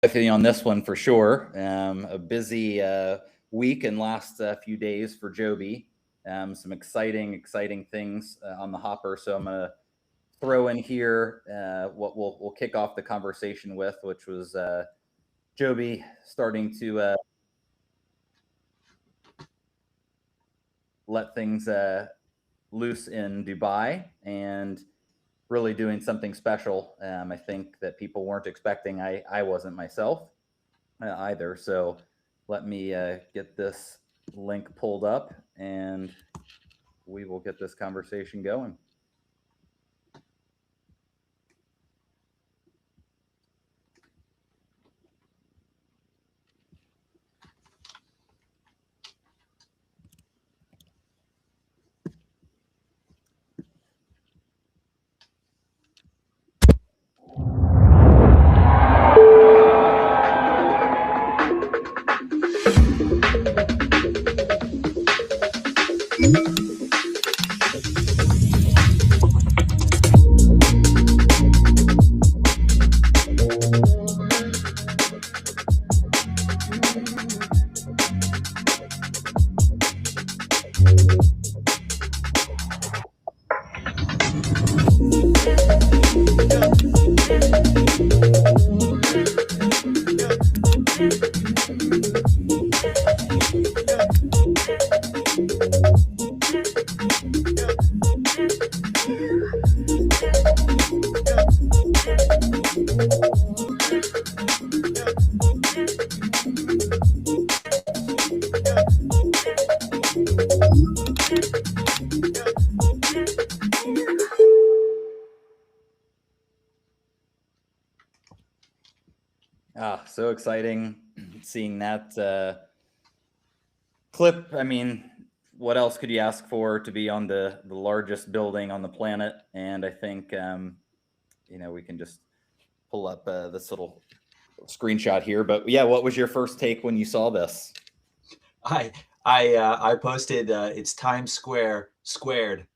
With you on this one for sure. A busy week and last few days for Joby. Some exciting things on the hopper. So I'm gonna throw in here what we'll kick off the conversation with, which was Joby starting to let things loose in Dubai and really doing something special. I think that people weren't expecting. I wasn't myself either. So let me get this link pulled up and we will get this conversation going. So exciting seeing that clip. I mean, what else could you ask for to be on the largest building on the planet? And I think, we can just pull up this little screenshot here. But yeah, what was your first take when you saw this? I posted it's Times Square squared.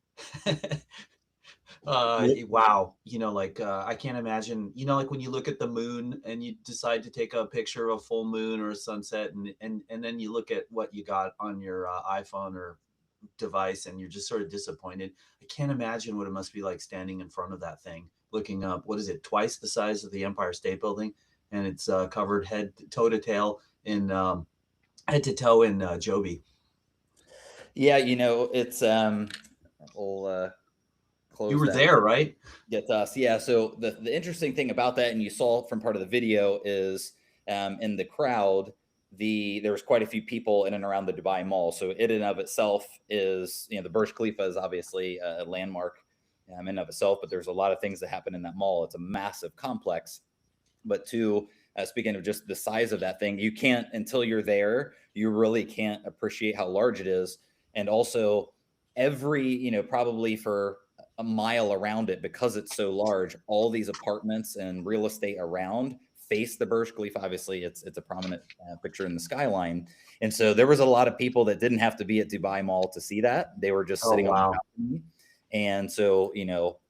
Wow. I can't imagine, like when you look at the moon and you decide to take a picture of a full moon or a sunset and then you look at what you got on your iPhone or device and you're just sort of disappointed. I can't imagine what it must be like standing in front of that thing, looking up, what is it, twice the size of the Empire State Building, and it's covered toe to tail in head to toe in Joby. Yeah, it's we'll You close were that there, right? get to us. Yeah. So the interesting thing about that, and you saw from part of the video, is in the crowd, there was quite a few people in and around the Dubai Mall. So it in of itself is, the Burj Khalifa is obviously a landmark in and of itself, but there's a lot of things that happen in that mall. It's a massive complex. But two, speaking of just the size of that thing, you can't, until you're there, you really can't appreciate how large it is. And also, probably for a mile around it, because it's so large, all these apartments and real estate around face the Burj Khalifa. Obviously, it's a prominent picture in the skyline. And so there was a lot of people that didn't have to be at Dubai Mall to see that. They were just Oh, sitting on the wow. balcony. And so,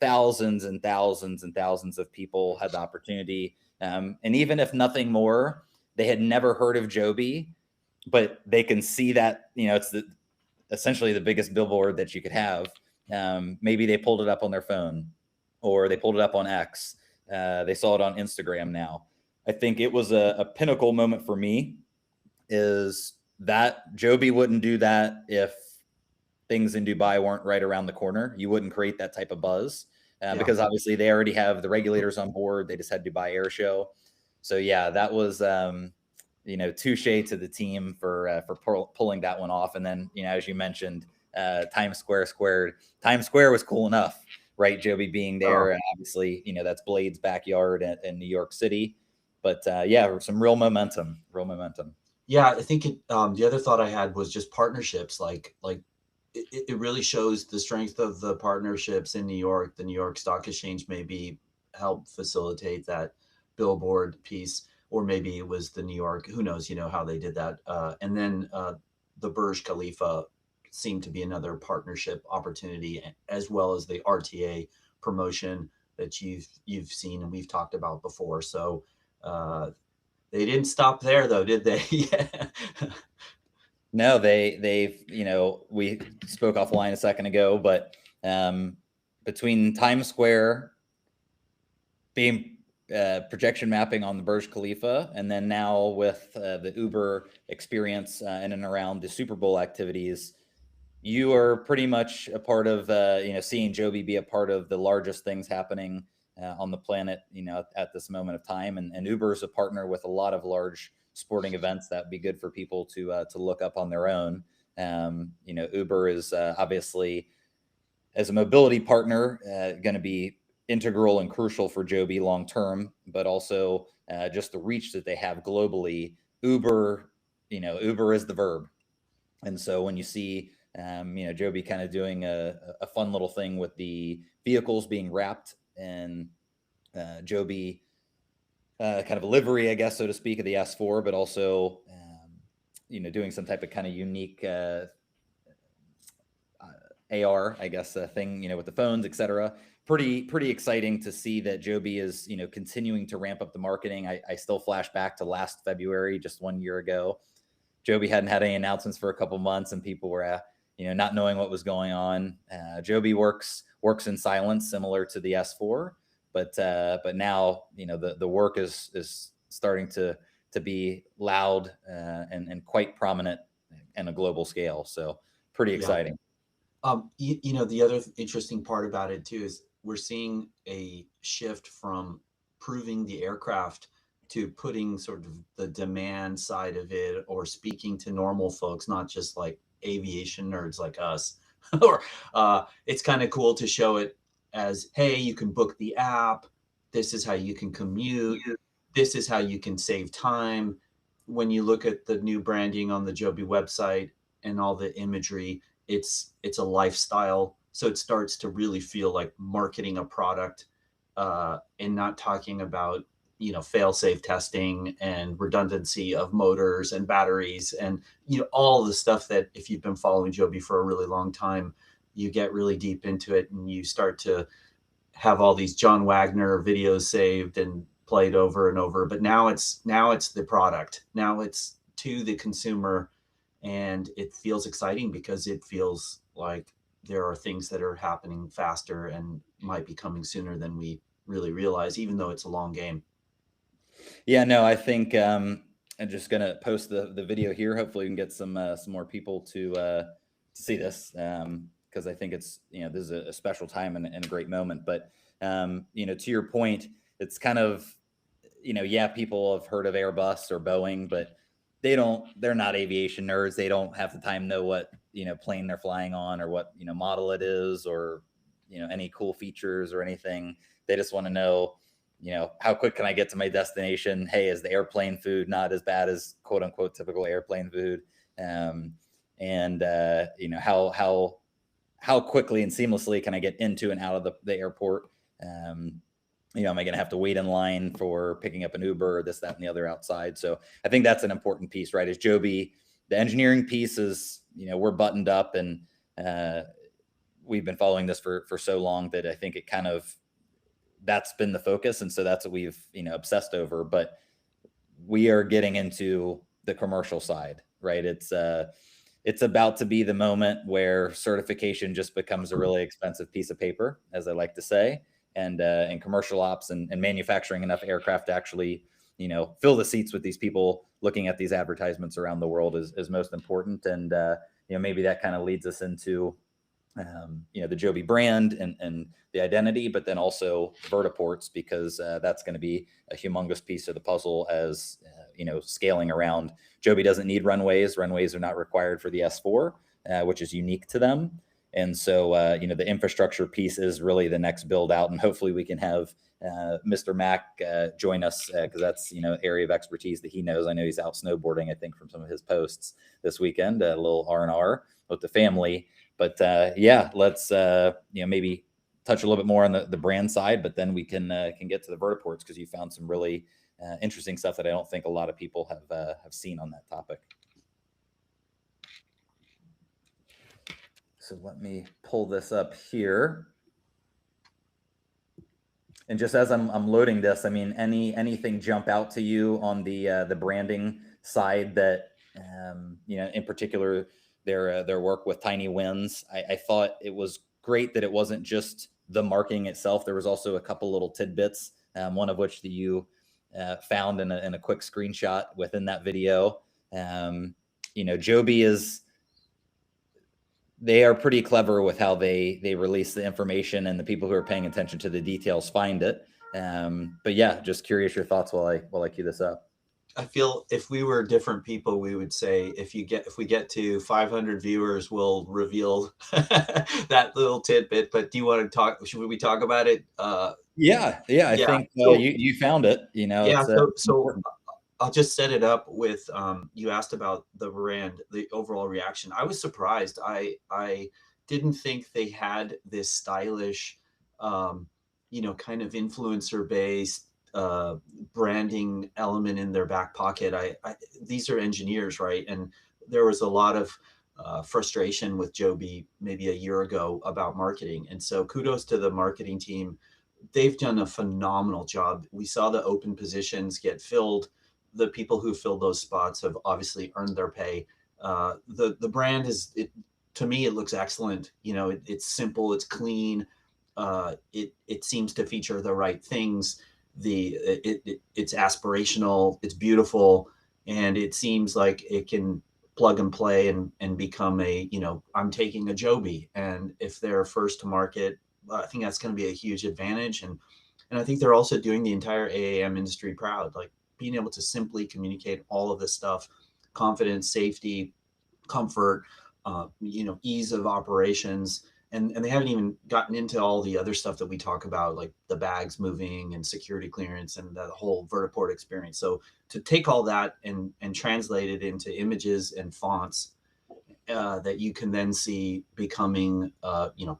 thousands and thousands and thousands of people had the opportunity. And even if nothing more, they had never heard of Joby, but they can see that, it's essentially the biggest billboard that you could have. Maybe they pulled it up on their phone or they pulled it up on X. They saw it on Instagram now. I think it was a pinnacle moment for me, is that Joby wouldn't do that if things in Dubai weren't right around the corner. You wouldn't create that type of buzz Yeah. because obviously they already have the regulators on board. They just had Dubai Air Show. So yeah, that was touche to the team for pulling that one off. And then, as you mentioned, Times Square squared. Times Square was cool enough, right? Joby being there, Oh. and obviously, that's Blade's backyard in New York City. But yeah, some real momentum, Yeah, I think the other thought I had was just partnerships. It really shows the strength of the partnerships in New York. The New York Stock Exchange maybe helped facilitate that billboard piece, or maybe it was the New York. Who knows? How they did that. And then the Burj Khalifa seemed to be another partnership opportunity, as well as the RTA promotion that you've seen and we've talked about before. So. They didn't stop there though, did they? Yeah. No, they've, we spoke offline a second ago, but um, between Times Square being projection mapping on the Burj Khalifa, and then now with the Uber experience in and around the Super Bowl activities, you are pretty much a part of, seeing Joby be a part of the largest things happening on the planet, at this moment of time. And Uber is a partner with a lot of large sporting events that would be good for people to look up on their own. Uber is obviously, as a mobility partner, going to be integral and crucial for Joby long term, but also just the reach that they have globally. Uber, Uber is the verb. And so when you see, Joby kind of doing a fun little thing with the vehicles being wrapped in Joby kind of a livery, I guess, so to speak, of the S4, but also, doing some type of kind of unique AR, I guess, thing, with the phones, etc. Pretty exciting to see that Joby is, continuing to ramp up the marketing. I still flash back to last February, just 1 year ago. Joby hadn't had any announcements for a couple months, and people were, not knowing what was going on. Joby works in silence, similar to the S4, but now, the work is starting to be loud and quite prominent in a global scale. So pretty Yeah. exciting. The other interesting part about it too is we're seeing a shift from proving the aircraft to putting sort of the demand side of it, or speaking to normal folks, not just like aviation nerds like us. Or it's kind of cool to show it as, hey, you can book the app. This is how you can commute. This is how you can save time. When you look at the new branding on the Joby website and all the imagery, it's a lifestyle, so it starts to really feel like marketing a product, and not talking about fail safe testing and redundancy of motors and batteries, and all the stuff that, if you've been following Joby for a really long time, you get really deep into it and you start to have all these John Wagner videos saved and played over and over. But now it's the product, now it's to the consumer, and it feels exciting because it feels like there are things that are happening faster and might be coming sooner than we really realize, even though it's a long game. Yeah, no, I think I'm just gonna post the video here. Hopefully, we can get some more people to see this, because I think it's, this is a special time and a great moment. But to your point, it's kind of, yeah, people have heard of Airbus or Boeing, but they're not aviation nerds. They don't have the time to know what, plane they're flying on, or what, model it is, or any cool features or anything. They just want to know, how quick can I get to my destination? Hey, is the airplane food not as bad as quote unquote typical airplane food? um, and how quickly and seamlessly can I get into and out of the airport? um, am I going to have to wait in line for picking up an Uber, or this, that, and the other outside? So I think that's an important piece, right? Is Joby, the engineering piece is, we're buttoned up, and uh, we've been following this for so long that I think it kind of, that's been the focus. And so that's what we've, obsessed over. But we are getting into the commercial side, right? It's about to be the moment where certification just becomes a really expensive piece of paper, as I like to say, and commercial ops and manufacturing enough aircraft to actually, fill the seats with these people looking at these advertisements around the world is most important. And maybe that kind of leads us into the Joby brand and the identity, but then also Vertiports, because that's going to be a humongous piece of the puzzle as scaling around. Joby doesn't need runways. Runways are not required for the S4, which is unique to them. And so the infrastructure piece is really the next build out, and hopefully we can have Mr. Mack join us, because that's area of expertise that he knows. I know he's out snowboarding, I think, from some of his posts this weekend, a little R&R with the family. But yeah, let's maybe touch a little bit more on the brand side, but then we can get to the Vertiports, because you found some really interesting stuff that I don't think a lot of people have seen on that topic. So let me pull this up here. And just as I'm loading this, I mean, anything jump out to you on the branding side that in particular their work with Tiny Wins? I thought it was great that it wasn't just the marketing itself. There was also a couple little tidbits, one of which that you found in a quick screenshot within that video. Joby is they are pretty clever with how they release the information, and the people who are paying attention to the details find it. But yeah, just curious your thoughts while I cue this up. I feel if we were different people, we would say if we get to 500 viewers, we'll reveal that little tidbit. But do you want to talk? Should we talk about it? Yeah, I Yeah. think So you found it. yeah. It's So important. I'll just set it up with you asked about the brand, the overall reaction. I was surprised. I didn't think they had this stylish, kind of influencer based branding element in their back pocket. These are engineers, right? And there was a lot of frustration with Joby maybe a year ago about marketing. And so kudos to the marketing team. They've done a phenomenal job. We saw the open positions get filled. The people who filled those spots have obviously earned their pay. The brand to me, it looks excellent. It's simple, it's clean. It seems to feature the right things. It's aspirational, it's beautiful, and it seems like it can plug and play and become I'm taking a Joby, and if they're first to market, I think that's going to be a huge advantage. And I think they're also doing the entire AAM industry proud, like being able to simply communicate all of this stuff, confidence, safety, comfort, ease of operations. And they haven't even gotten into all the other stuff that we talk about, like the bags moving and security clearance and the whole Vertiport experience. So to take all that and translate it into images and fonts that you can then see becoming,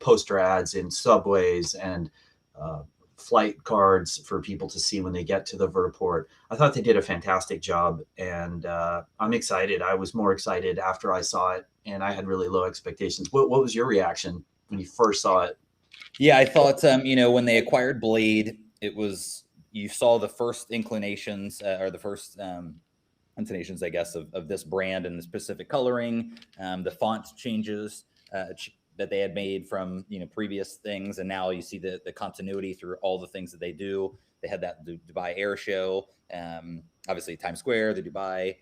poster ads in subways and uh, flight cards for people to see when they get to the vertiport. I thought they did a fantastic job, and I'm excited. I was more excited after I saw it, and I had really low expectations. What was your reaction when you first saw it? Yeah, I thought when they acquired Blade, it was you saw the first inclinations or the first intonations, I guess, of this brand and the specific coloring, the font changes that they had made from previous things, and now you see the continuity through all the things that they do. They had that Dubai Air Show, obviously Times Square, the Dubai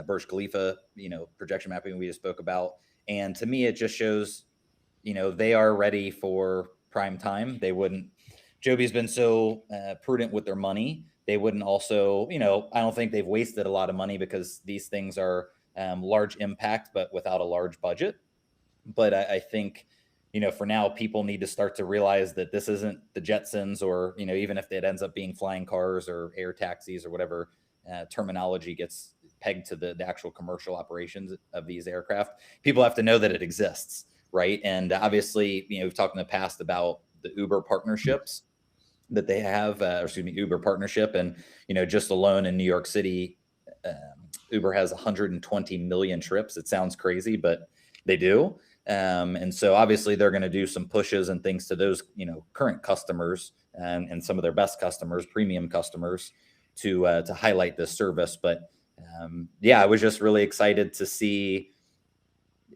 Burj Khalifa, projection mapping we just spoke about, and to me it just shows they are ready for prime time. They wouldn't. Joby's been so prudent with their money. They wouldn't also, I don't think they've wasted a lot of money because these things are large impact, but without a large budget. But I think, for now, people need to start to realize that this isn't the Jetsons, or, even if it ends up being flying cars or air taxis or whatever terminology gets pegged to the actual commercial operations of these aircraft, people have to know that it exists, right? And obviously, we've talked in the past about the Uber partnerships that they have, Uber partnership, and just alone in New York City, Uber has 120 million trips. It sounds crazy, but they do. And so obviously they're going to do some pushes and things to those current customers and some of their best customers, premium customers, to highlight this service. But yeah, I was just really excited to see.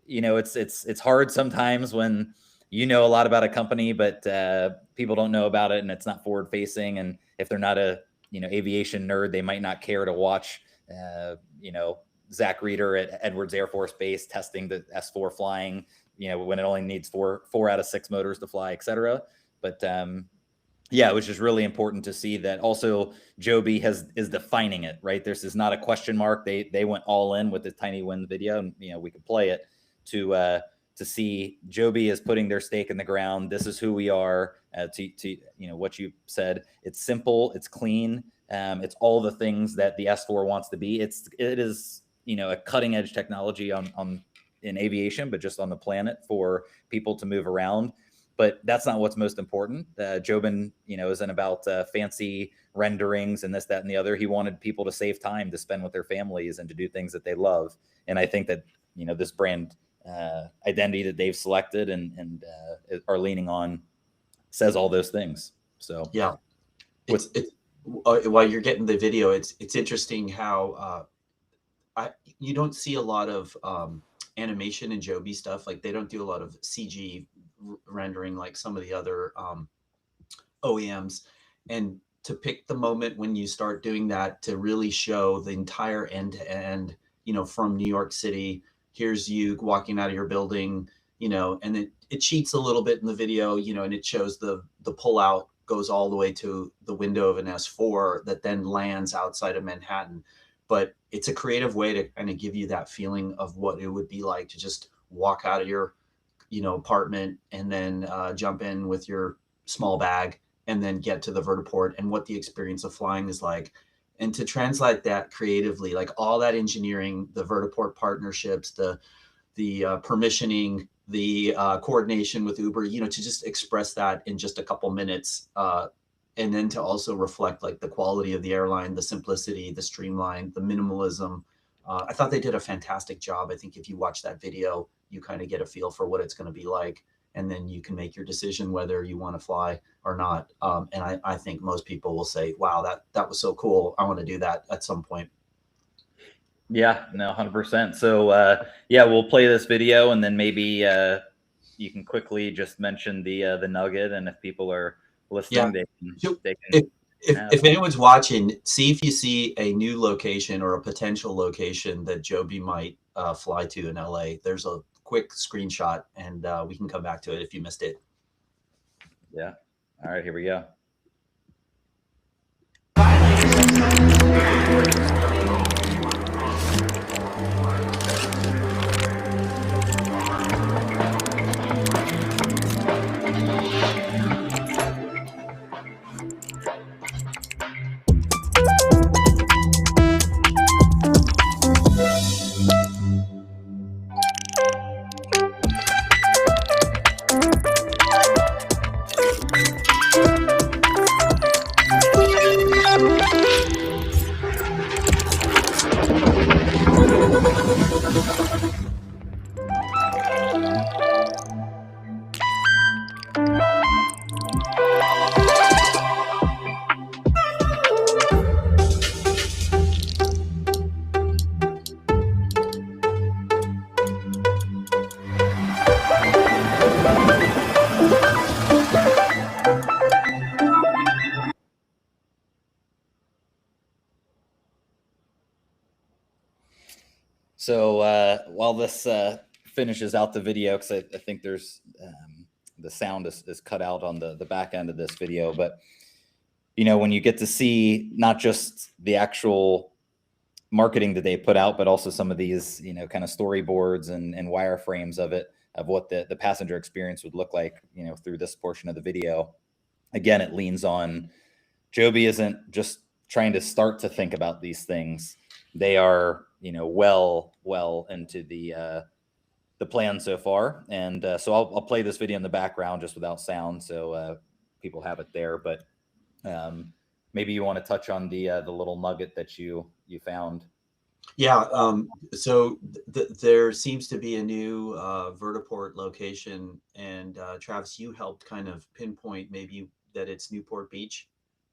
It's hard sometimes when a lot about a company, but people don't know about it, and it's not forward facing. And if they're not a aviation nerd, they might not care to watch Zach Reeder at Edwards Air Force Base testing the S4 flying, when it only needs four out of six motors to fly, etc. But yeah, it was just really important to see that also Joby is defining it, right? This is not a question mark. They went all in with the Tiny Win video, and we could play it to see Joby is putting their stake in the ground. This is who we are. To what you said. It's simple. It's clean. It's all the things that the S4 wants to be. It is a cutting edge technology in aviation, but just on the planet for people to move around. But that's not what's most important. Jobin, isn't about fancy renderings and this, that, and the other. He wanted people to save time to spend with their families and to do things that they love. And I think that this brand identity that they've selected and are leaning on says all those things. So Yeah, with it's while you're getting the video, it's interesting how you don't see a lot of animation in Joby stuff. Like they don't do a lot of CG rendering like some of the other OEMs. And to pick the moment when you start doing that to really show the entire end to end, from New York City, here's you walking out of your building, and it cheats a little bit in the video, and it shows the pullout goes all the way to the window of an S4 that then lands outside of Manhattan. But it's a creative way to kind of give you that feeling of what it would be like to just walk out of your, apartment and then jump in with your small bag and then get to the vertiport and what the experience of flying is like. And to translate that creatively, like all that engineering, the vertiport partnerships, the permissioning, the coordination with Uber, to just express that in just a couple minutes, and then to also reflect like the quality of the airline, the simplicity, the streamline, the minimalism. I thought they did a fantastic job. I think if you watch that video, you kind of get a feel for what it's going to be like, and then you can make your decision whether you want to fly or not. And I think most people will say, "Wow, that was so cool. I want to do that at some point." Yeah, no, 100%. So yeah, we'll play this video, and then maybe you can quickly just mention the nugget, and if people are Yeah. listening, So they if can if have if anyone's watching, see if you see a new location or a potential location that Joby might fly to in LA. There's a quick screenshot, and we can come back to it if you missed it. yeah. All right, here we go. So while this finishes out the video, because I think there's the sound is cut out on the back end of this video, but when you get to see not just the actual marketing that they put out, but also some of these kind of storyboards and wireframes of what the passenger experience would look like through this portion of the video. Again, it leans on Joby isn't just trying to start to think about these things. They are, well into the plan so far. And so I'll play this video in the background just without sound, so people have it there. But maybe you want to touch on the little nugget that you found. Yeah. So there seems to be a new vertiport location, and Travis, you helped kind of pinpoint maybe that it's Newport Beach,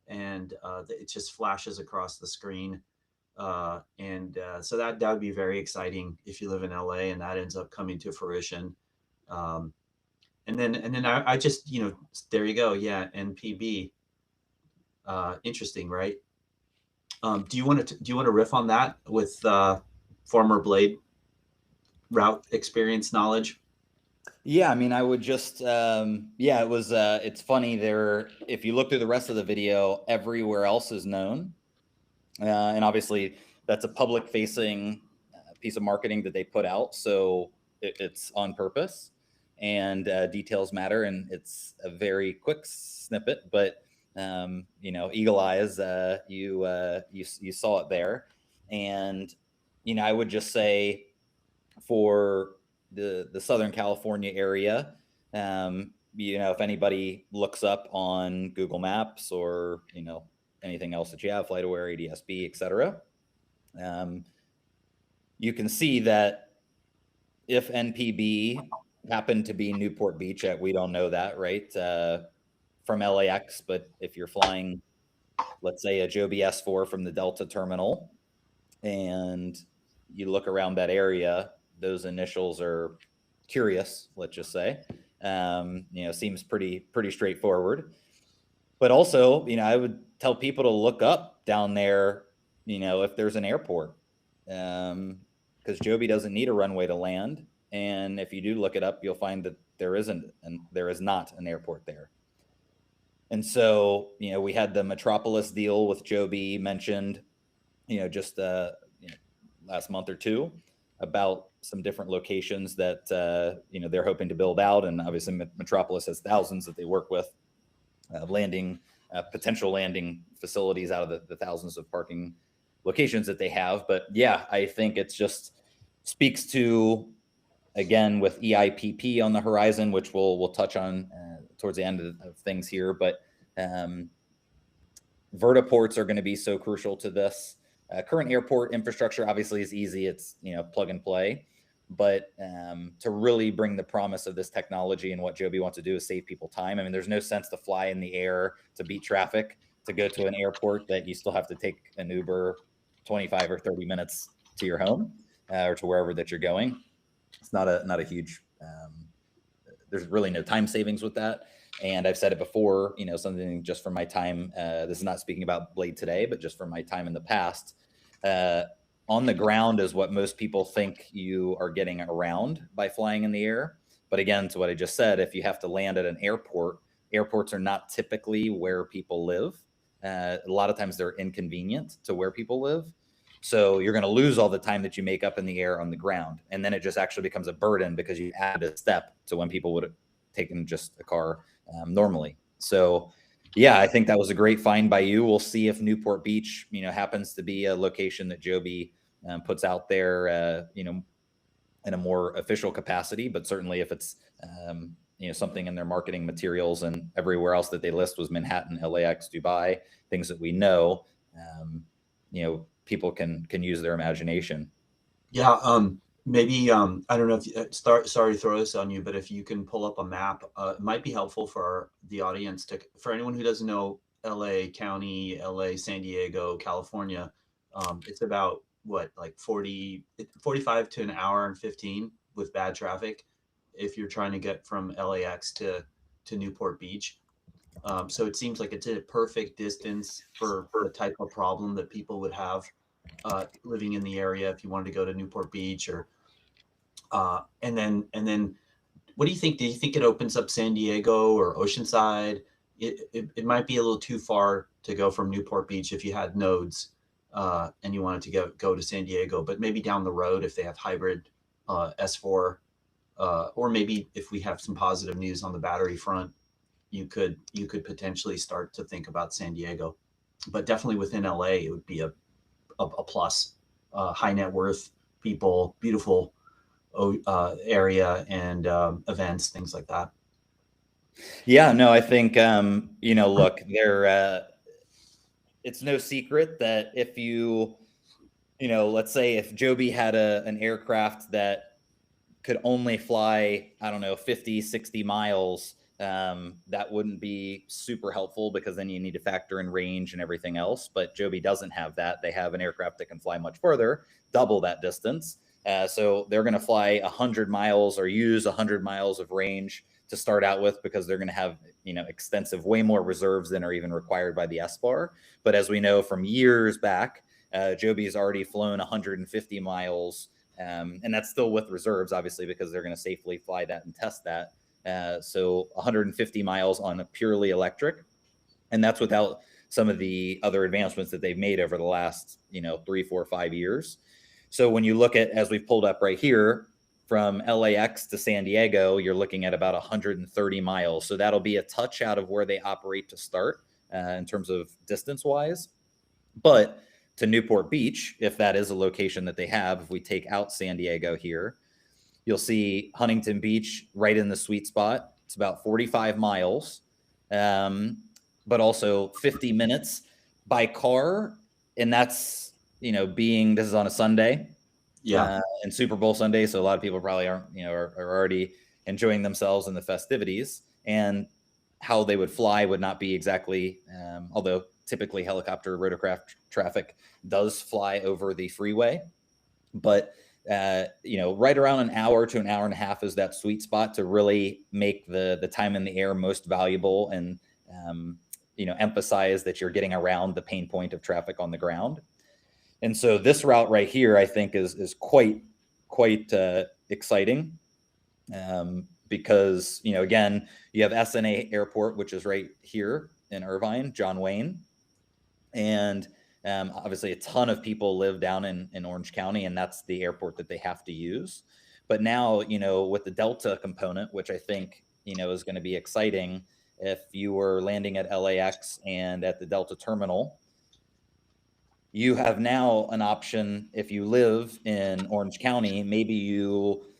and it just flashes across the screen. So that would be very exciting if you live in LA and that ends up coming to fruition. Um, and then I just there you go. Yeah, NPB. Interesting, right? Do you want to riff on that with former Blade route experience knowledge? Yeah, I mean, I would just, yeah, it's funny there. If you look through the rest of the video, everywhere else is known. And obviously, that's a public facing piece of marketing that they put out. So it's on purpose, and details matter. And it's a very quick snippet, but, eagle eyes, you saw it there. And, I would just say, for the Southern California area. If anybody looks up on Google Maps or anything else that you have, FlightAware, ADSB, etc., you can see that if NPB happened to be Newport Beach, we don't know that, right? from LAX, but if you're flying, let's say, a Joby S4 from the Delta terminal, and you look around that area, those initials are curious, let's just say. Seems pretty straightforward. But also, I would tell people to look up down there, if there's an airport, because Joby doesn't need a runway to land. And if you do look it up, you'll find that there is not an airport there. And so, we had the Metropolis deal with Joby mentioned, just last month or two, about some different locations that they're hoping to build out. And obviously, Metropolis has thousands that they work with, potential landing facilities out of the thousands of parking locations that they have. But yeah, I think it's just speaks to, again, with eIPP on the horizon, which we'll touch on towards the end of things here. But vertiports are going to be so crucial to this. Current airport infrastructure obviously is easy. It's plug and play. But to really bring the promise of this technology and what Joby wants to do is save people time. I mean, there's no sense to fly in the air to beat traffic to go to an airport that you still have to take an Uber 25 or 30 minutes to your home or to wherever that you're going. It's not a huge, there's really no time savings with that. And I've said it before, something just from my time, this is not speaking about Blade today, but just from my time in the past, on the ground is what most people think you are getting around by flying in the air. But again, to what I just said, if you have to land at an airport, airports are not typically where people live. A lot of times they're inconvenient to where people live. So you're going to lose all the time that you make up in the air on the ground. And then it just actually becomes a burden because you added a step to when people would have taken just a car normally. So yeah, I think that was a great find by you. We'll see if Newport Beach, happens to be a location that Joby puts out there, in a more official capacity. But certainly if it's, something in their marketing materials, and everywhere else that they list was Manhattan, LAX, Dubai, things that we know, people can use their imagination. Yeah. Maybe, I don't know if sorry to throw this on you, but if you can pull up a map, it might be helpful for the audience for anyone who doesn't know LA County, LA, San Diego, California. It's about like 45 to an hour and 15 with bad traffic if you're trying to get from LAX to Newport Beach. So it seems like it's a perfect distance for the type of problem that people would have living in the area if you wanted to go to Newport Beach or and then what do you think? Do you think it opens up San Diego or Oceanside? It might be a little too far to go from Newport Beach if you had nodes and you wanted to go to San Diego, but maybe down the road if they have hybrid S4 or maybe if we have some positive news on the battery front, you could potentially start to think about San Diego. But definitely within LA, it would be a plus. High net worth people, beautiful area, and events, things like that. Yeah, no, I think, look, it's no secret that if let's say if Joby had an aircraft that could only fly, I don't know, 50, 60 miles, that wouldn't be super helpful because then you need to factor in range and everything else. But Joby doesn't have that. They have an aircraft that can fly much further, double that distance. So they're going to fly 100 miles or use 100 miles of range to start out with because they're going to have, extensive, way more reserves than are even required by the SBAR. But as we know from years back, Joby has already flown 150 miles. And that's still with reserves, obviously, because they're going to safely fly that and test that. So 150 miles on a purely electric. And that's without some of the other advancements that they've made over the last, 3, 4, 5 years. So when you look at, as we've pulled up right here, from LAX to San Diego, you're looking at about 130 miles. So that'll be a touch out of where they operate to start in terms of distance wise. But to Newport Beach, if that is a location that they have, if we take out San Diego here, you'll see Huntington Beach right in the sweet spot. It's about 45 miles, but also 50 minutes by car. And that's, this is on a Sunday. Yeah. And Super Bowl Sunday. So a lot of people probably aren't, are already enjoying themselves in the festivities. And how they would fly would not be exactly, although typically helicopter rotorcraft traffic does fly over the freeway, but right around an hour to an hour and a half is that sweet spot to really make the time in the air most valuable, and emphasize that you're getting around the pain point of traffic on the ground. And so this route right here, I think, is quite exciting, because again, you have SNA Airport, which is right here in Irvine, John Wayne, and obviously a ton of people live down in Orange County, and that's the airport that they have to use. But now, with the Delta component, which I think is going to be exciting, if you were landing at LAX and at the Delta terminal, you have now an option. If you live in Orange County, maybe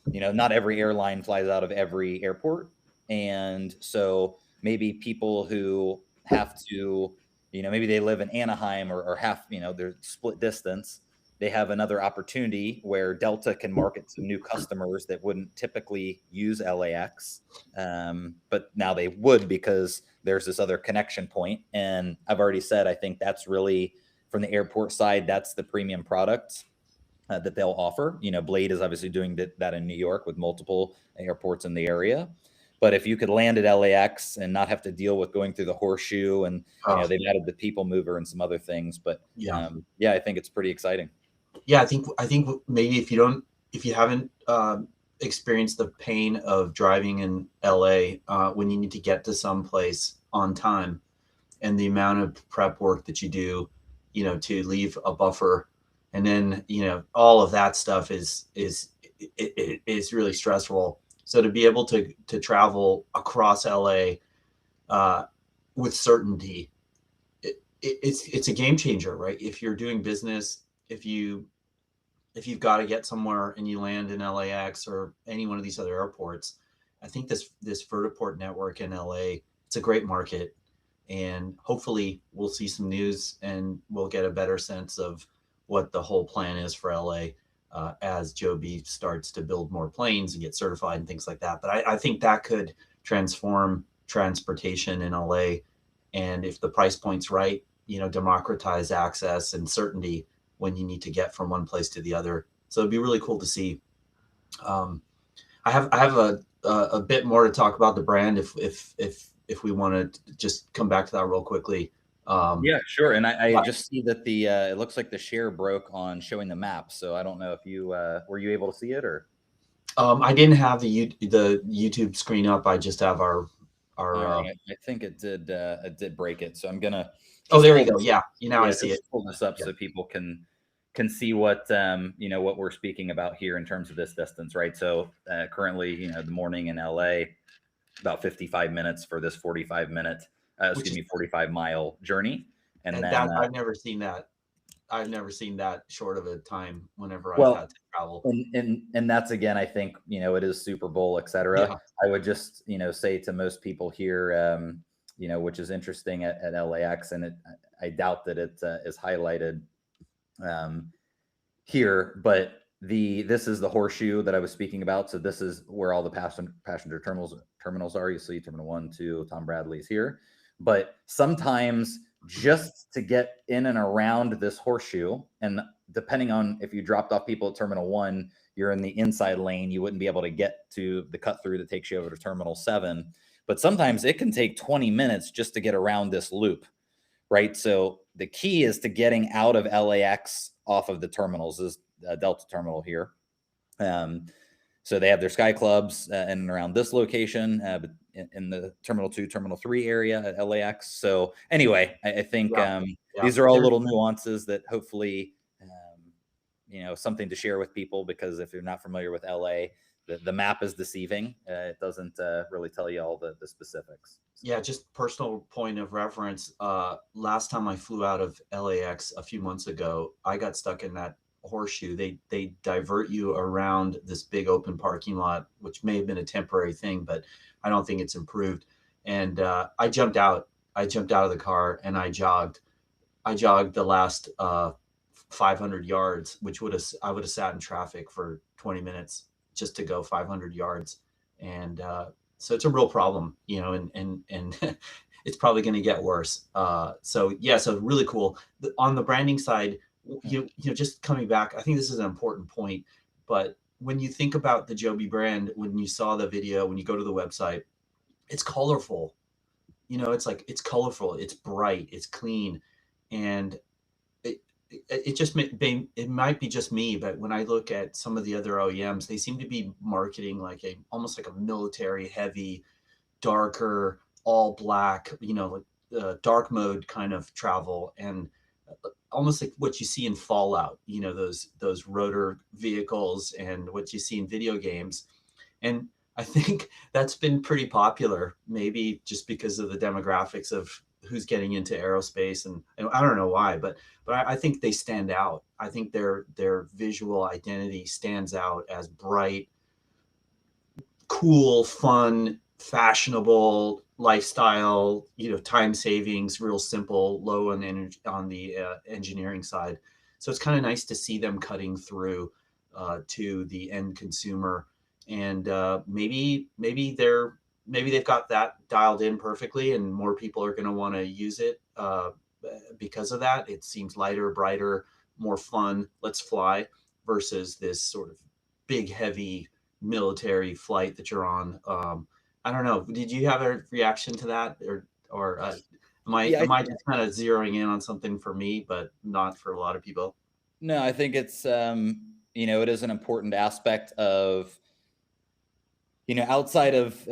not every airline flies out of every airport. And so maybe people who have to, maybe they live in Anaheim, or half, they're split distance. They have another opportunity where Delta can market to new customers that wouldn't typically use LAX. But now they would, because there's this other connection point. And I've already said, I think that's really, from the airport side, that's the premium product that they'll offer. Blade is obviously doing that in New York with multiple airports in the area. But if you could land at LAX and not have to deal with going through the horseshoe, and they've added the people mover and some other things, but yeah, I think it's pretty exciting. Yeah, I think maybe if you haven't experienced the pain of driving in LA when you need to get to some place on time, and the amount of prep work that you do, to leave a buffer, and then all of that stuff is really stressful. So to be able to travel across LA with certainty, it's a game changer, right? If you're doing business, if you've got to get somewhere and you land in LAX or any one of these other airports, I think this Vertiport network in LA, it's a great market. And hopefully we'll see some news and we'll get a better sense of what the whole plan is for LA as Joby starts to build more planes and get certified and things like that. But I think that could transform transportation in LA. And if the price point's right, democratize access and certainty when you need to get from one place to the other. So it'd be really cool to see. I have a bit more to talk about the brand if we want to just come back to that real quickly. Yeah, sure. And I just see that it looks like the share broke on showing the map. So I don't know if you were you able to see it, or? I didn't have the YouTube screen up. I just have our. I think it did break it. So I'm gonna. Oh, there you go. Yeah, now I see it. Pull this up so people can see what what we're speaking about here in terms of this distance, right? So currently, the morning in LA, about 55 minutes for this 45-mile journey. And then that, I've never seen that. I've never seen that short of a time whenever I've had to travel. And that's, again, I think, it is Super Bowl, et cetera. Yeah. I would just, say to most people here, which is interesting at LAX, and I doubt that it is highlighted here, but this is the horseshoe that I was speaking about. So this is where all the passenger terminals are. You see Terminal 1, 2, Tom Bradley's here. But sometimes just to get in and around this horseshoe, and depending on if you dropped off people at Terminal 1, you're in the inside lane, you wouldn't be able to get to the cut through that takes you over to Terminal 7. But sometimes it can take 20 minutes just to get around this loop, right? So the key is to getting out of LAX off of the terminals. This is a Delta terminal here. So they have their Sky Clubs in and around this location, but in the Terminal 2, Terminal 3 area at LAX. So anyway, I think these are all little nuances that hopefully, something to share with people, because if you're not familiar with LA, the map is deceiving. It doesn't really tell you all the specifics. Yeah, just personal point of reference. Last time I flew out of LAX a few months ago, I got stuck in that horseshoe. They divert you around this big open parking lot, which may have been a temporary thing, but I don't think it's improved. And I jumped out of the car and I jogged the last 500 yards, which I would have sat in traffic for 20 minutes just to go 500 yards. And So it's a real problem, and it's probably going to get worse. So yeah, so really cool. On the branding side, just coming back, I think this is an important point. But when you think about the Joby brand, when you saw the video, when you go to the website, it's colorful. It's like it's colorful, it's bright, it's clean, and it just it might be just me, but when I look at some of the other OEMs, they seem to be marketing like a almost like a military heavy, darker, all black, like dark mode kind of travel, and almost like what you see in Fallout, those rotor vehicles and what you see in video games. And I think that's been pretty popular, maybe just because of the demographics of who's getting into aerospace, and I don't know why, but I think they stand out. I think their visual identity stands out as bright, cool, fun, fashionable lifestyle, time savings, real simple, low on energy on the engineering side. So it's kind of nice to see them cutting through to the end consumer, and maybe they've got that dialed in perfectly, and more people are going to want to use it because of that. It seems lighter, brighter, more fun. Let's fly versus this sort of big, heavy military flight that you're on. I don't know. Did you have a reaction to that, or am I Yeah, am I just kind of zeroing in on something for me, but not for a lot of people? no, I think it's it is an important aspect of outside of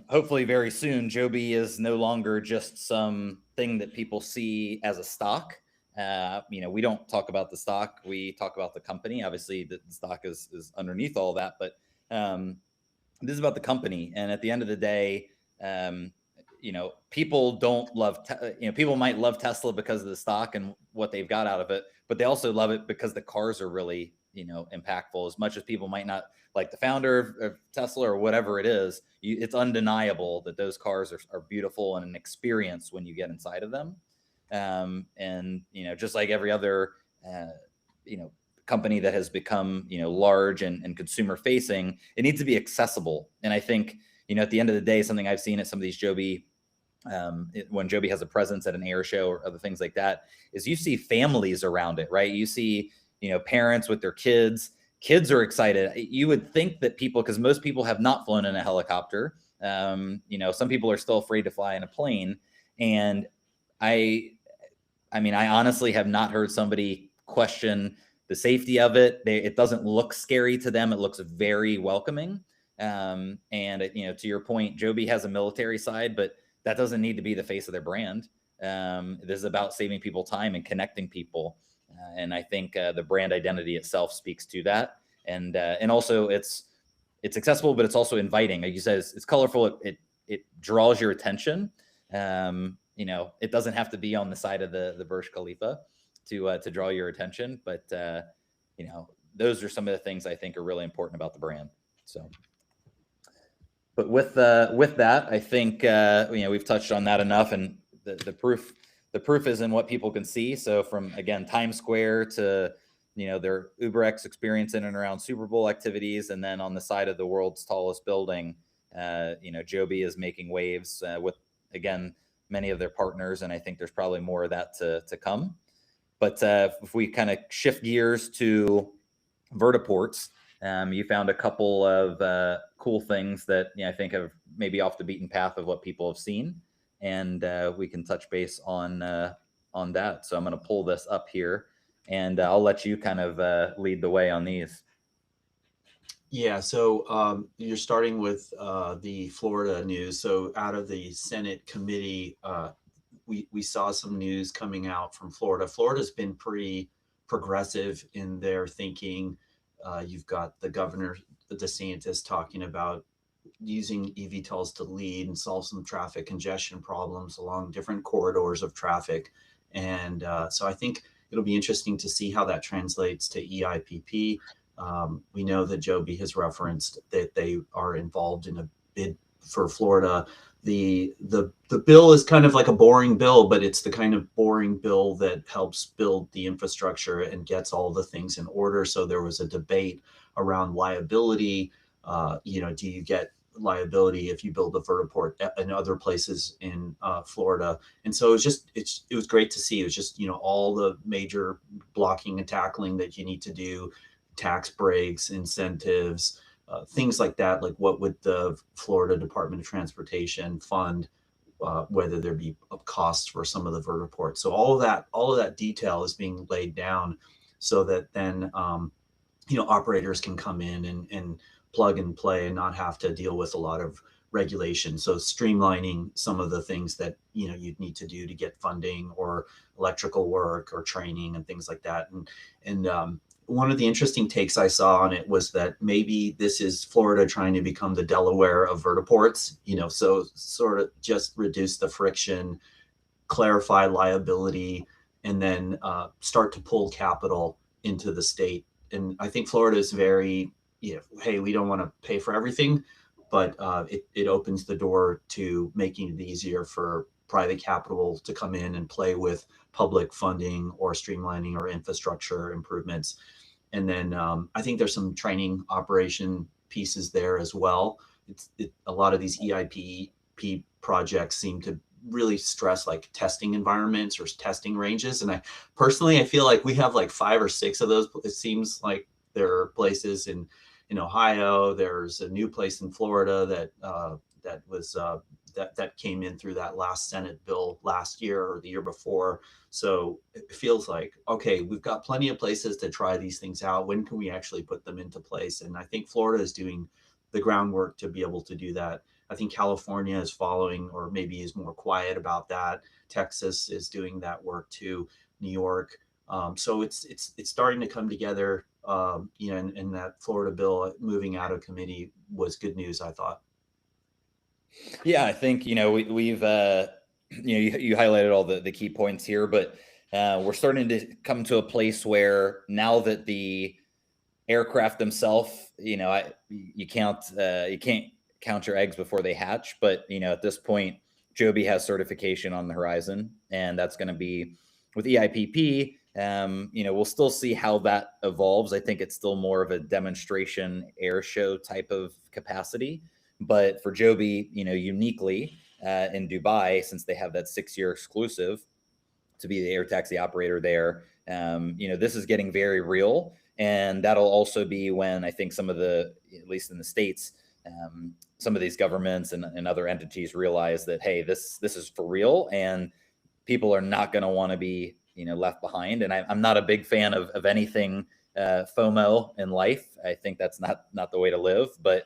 hopefully very soon, Joby is no longer just some thing that people see as a stock. We don't talk about the stock; we talk about the company. Obviously, the stock is underneath all that, but this is about the company. And at the end of the day, people don't love. People might love Tesla because of the stock and what they've got out of it, but they also love it because the cars are really impactful. As much as people might not like the founder of Tesla or whatever it is, it's undeniable that those cars are beautiful and an experience when you get inside of them. And just like every other you know company that has become large and consumer facing, it needs to be accessible. And I think at the end of the day, something I've seen at some of these Joby when Joby has a presence at an air show or other things like that, is you see families around it, right? You see parents with their kids. Kids are excited. You would think that people, because most people have not flown in a helicopter. Some people are still afraid to fly in a plane, and I honestly have not heard somebody question the safety of it. It doesn't look scary to them. It looks very welcoming. And to your point, Joby has a military side, but that doesn't need to be the face of their brand. This is about saving people time and connecting people. And I think the brand identity itself speaks to that. And also it's accessible, but it's also inviting. Like you said, it's colorful. It draws your attention. It doesn't have to be on the side of the Burj Khalifa to draw your attention, but those are some of the things I think are really important about the brand. So, but with that, I think we've touched on that enough, and the proof is in what people can see. So from, again, Times Square to their UberX experience in and around Super Bowl activities, and then on the side of the world's tallest building, Joby is making waves with, again, many of their partners, and I think there's probably more of that to come. But if we kind of shift gears to Vertiports, you found a couple of cool things that I think have maybe off the beaten path of what people have seen, and we can touch base on that. So I'm going to pull this up here, and I'll let you kind of lead the way on these. Yeah, so you're starting with the Florida news. So out of the Senate committee, we saw some news coming out from Florida. Florida's been pretty progressive in their thinking. You've got the governor, the DeSantis, talking about using eVTOLs to lead and solve some traffic congestion problems along different corridors of traffic. And so I think it'll be interesting to see how that translates to eIPP. We know that Joby has referenced that they are involved in a bid for Florida. The bill is kind of like a boring bill, but it's the kind of boring bill that helps build the infrastructure and gets all the things in order. So there was a debate around liability. Do you get liability if you build a vertiport in other places in Florida. And so it was great to see. It was just, all the major blocking and tackling that you need to do, tax breaks, incentives, things like that. Like, what would the Florida Department of Transportation fund, whether there be costs for some of the vertiports. So all of that detail is being laid down so that then, operators can come in and plug and play and not have to deal with a lot of regulation. So streamlining some of the things that, you'd need to do to get funding or electrical work or training and things like that. And one of the interesting takes I saw on it was that maybe this is Florida trying to become the Delaware of vertiports, so sort of just reduce the friction, clarify liability, and then start to pull capital into the state. And I think Florida is very, hey, we don't want to pay for everything, but it opens the door to making it easier for private capital to come in and play with public funding or streamlining or infrastructure improvements. And then I think there's some training operation pieces there as well. A lot of these eIPP projects seem to really stress like testing environments or testing ranges. And I feel like we have like 5 or 6 of those. It seems like there are places in Ohio. There's a new place in Florida that came in through that last Senate bill last year or the year before. So it feels like, okay, we've got plenty of places to try these things out. When can we actually put them into place? And I think Florida is doing the groundwork to be able to do that. I think California is following, or maybe is more quiet about that. Texas is doing that work too. New York. So it's starting to come together. And that Florida bill moving out of committee was good news, I thought. Yeah, I think we've you highlighted all the key points here, but we're starting to come to a place where now that the aircraft themselves, you can't count your eggs before they hatch. But at this point, Joby has certification on the horizon, and that's going to be with eIPP. We'll still see how that evolves. I think it's still more of a demonstration air show type of capacity. But for Joby, uniquely in Dubai, since they have that 6-year exclusive to be the air taxi operator there, this is getting very real. And that'll also be when I think some of at least in the States, some of these governments and other entities realize that, hey, this is for real, and people are not going to want to be left behind. And I'm not a big fan of anything FOMO in life. I think that's not the way to live. But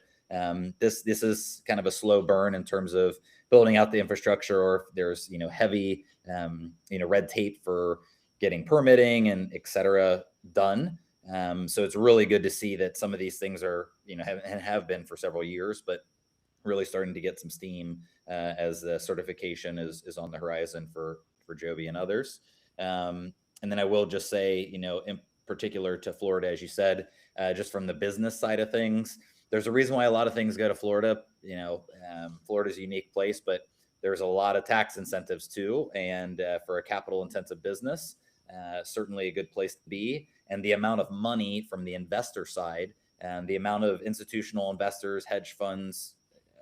this is kind of a slow burn in terms of building out the infrastructure, or if there's heavy red tape for getting permitting and et cetera done. So it's really good to see that some of these things are have been for several years, but really starting to get some steam as the certification is on the horizon for Joby and others. And then I will just say, in particular to Florida, as you said, just from the business side of things, there's a reason why a lot of things go to Florida. Florida's a unique place, but there's a lot of tax incentives too. And for a capital intensive business, certainly a good place to be. And the amount of money from the investor side, and the amount of institutional investors, hedge funds,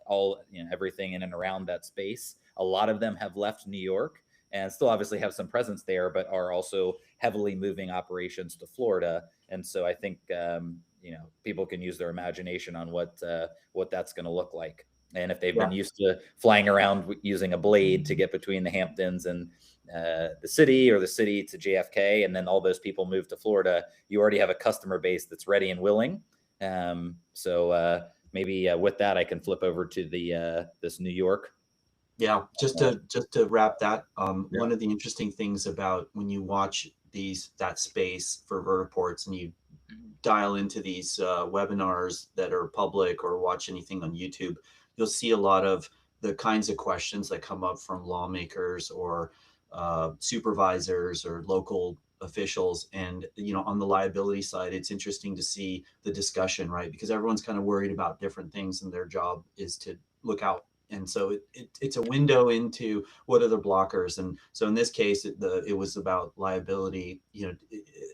all everything in and around that space, a lot of them have left New York and still obviously have some presence there, but are also heavily moving operations to Florida. And so I think people can use their imagination on what that's going to look like. And if they've been used to flying around using a blade to get between the Hamptons and the city, or the city to JFK, and then all those people move to Florida, you already have a customer base that's ready and willing. So maybe with that, I can flip over to this New York. Yeah, just to wrap that, one of the interesting things about when you watch that space for vertiports, and you dial into these webinars that are public, or watch anything on YouTube, you'll see a lot of the kinds of questions that come up from lawmakers or supervisors or local officials. And on the liability side, it's interesting to see the discussion, right? Because everyone's kind of worried about different things, and their job is to look out. And so it's a window into what are the blockers. And so in this case, it was about liability.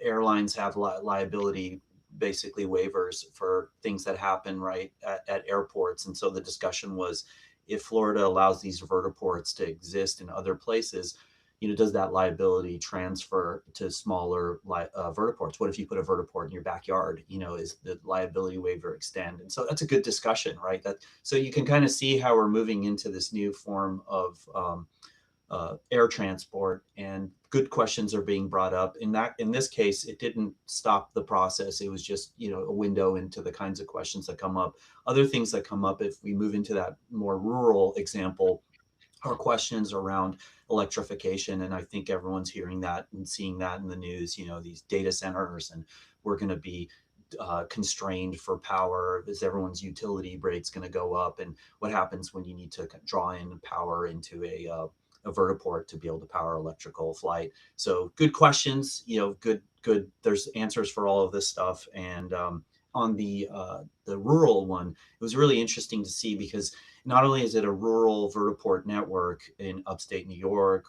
Airlines have liability basically waivers for things that happen right at airports. And so the discussion was, if Florida allows these vertiports to exist in other places, does that liability transfer to smaller vertiports? What if you put a vertiport in your backyard? Is the liability waiver extend? And so that's a good discussion, right? So you can kind of see how we're moving into this new form of air transport, and good questions are being brought up. In this case, it didn't stop the process. It was just a window into the kinds of questions that come up. Other things that come up if we move into that more rural example are questions around electrification. And I think everyone's hearing that and seeing that in the news, these data centers, and we're going to be constrained for power. Is everyone's utility rates going to go up? And what happens when you need to draw in power into a vertiport to be able to power electrical flight? So good questions, good. There's answers for all of this stuff. And on the rural one, it was really interesting to see, because not only is it a rural vertiport network in upstate New York,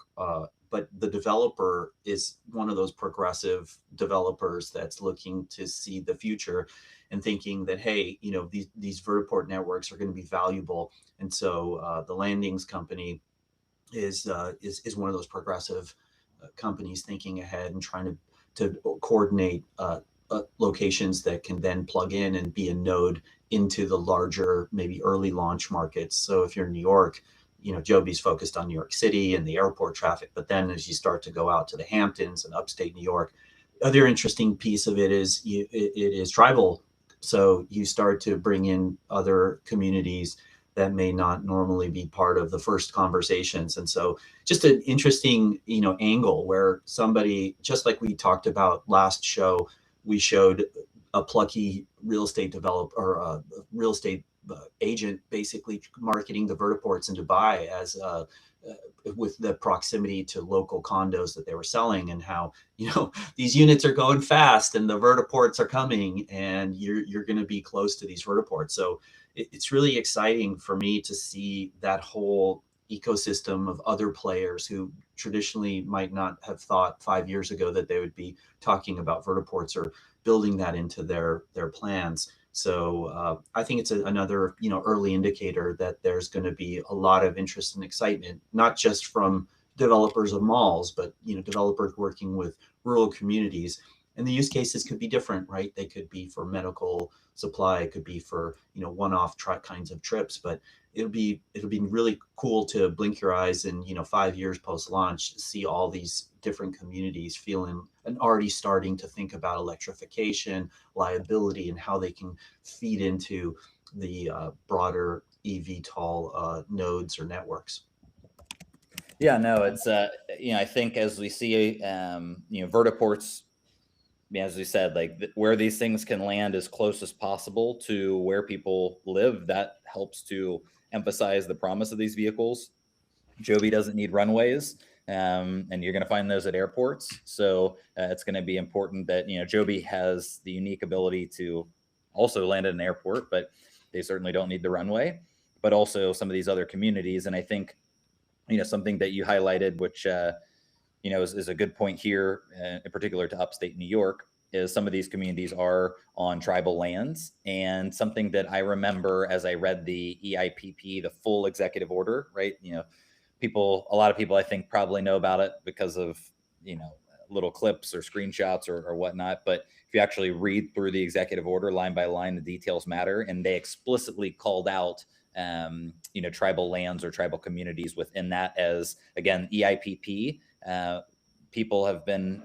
but the developer is one of those progressive developers that's looking to see the future and thinking that, hey, these vertiport networks are going to be valuable. And so the landings company is one of those progressive companies thinking ahead and trying to coordinate locations that can then plug in and be a node into the larger, maybe early launch markets. So if you're in New York, Joby's focused on New York City and the airport traffic. But then as you start to go out to the Hamptons and upstate New York, other interesting piece of it is it is tribal. So you start to bring in other communities that may not normally be part of the first conversations. And so just an interesting, angle where somebody, just like we talked about last show, we showed a plucky real estate developer, or a real estate agent, basically marketing the vertiports in Dubai as with the proximity to local condos that they were selling, and how these units are going fast and the vertiports are coming, and you're going to be close to these vertiports. So it's really exciting for me to see that whole ecosystem of other players who traditionally might not have thought 5 years ago that they would be talking about vertiports or building that into their plans. So I think it's another early indicator that there's going to be a lot of interest and excitement, not just from developers of malls, but developers working with rural communities. And the use cases could be different, right? They could be for medical supply, it could be for one-off kinds of trips, but it'll be really cool to blink your eyes and 5 years post launch, see all these different communities feeling and already starting to think about electrification, liability, and how they can feed into the broader eVTOL nodes or networks. Yeah, no, it's I think as we see vertiports, as we said, like where these things can land as close as possible to where people live, that helps to emphasize the promise of these vehicles. Joby doesn't need runways, and you're going to find those at airports. So it's going to be important that Joby has the unique ability to also land at an airport, but they certainly don't need the runway. But also some of these other communities, and I think something that you highlighted, which is a good point here, in particular to upstate New York, is some of these communities are on tribal lands. And something that I remember as I read the eIPP, the full executive order, right? A lot of people I think probably know about it because of little clips or screenshots or whatnot. But if you actually read through the executive order line by line, the details matter, and they explicitly called out tribal lands or tribal communities within that as, again, eIPP. People have been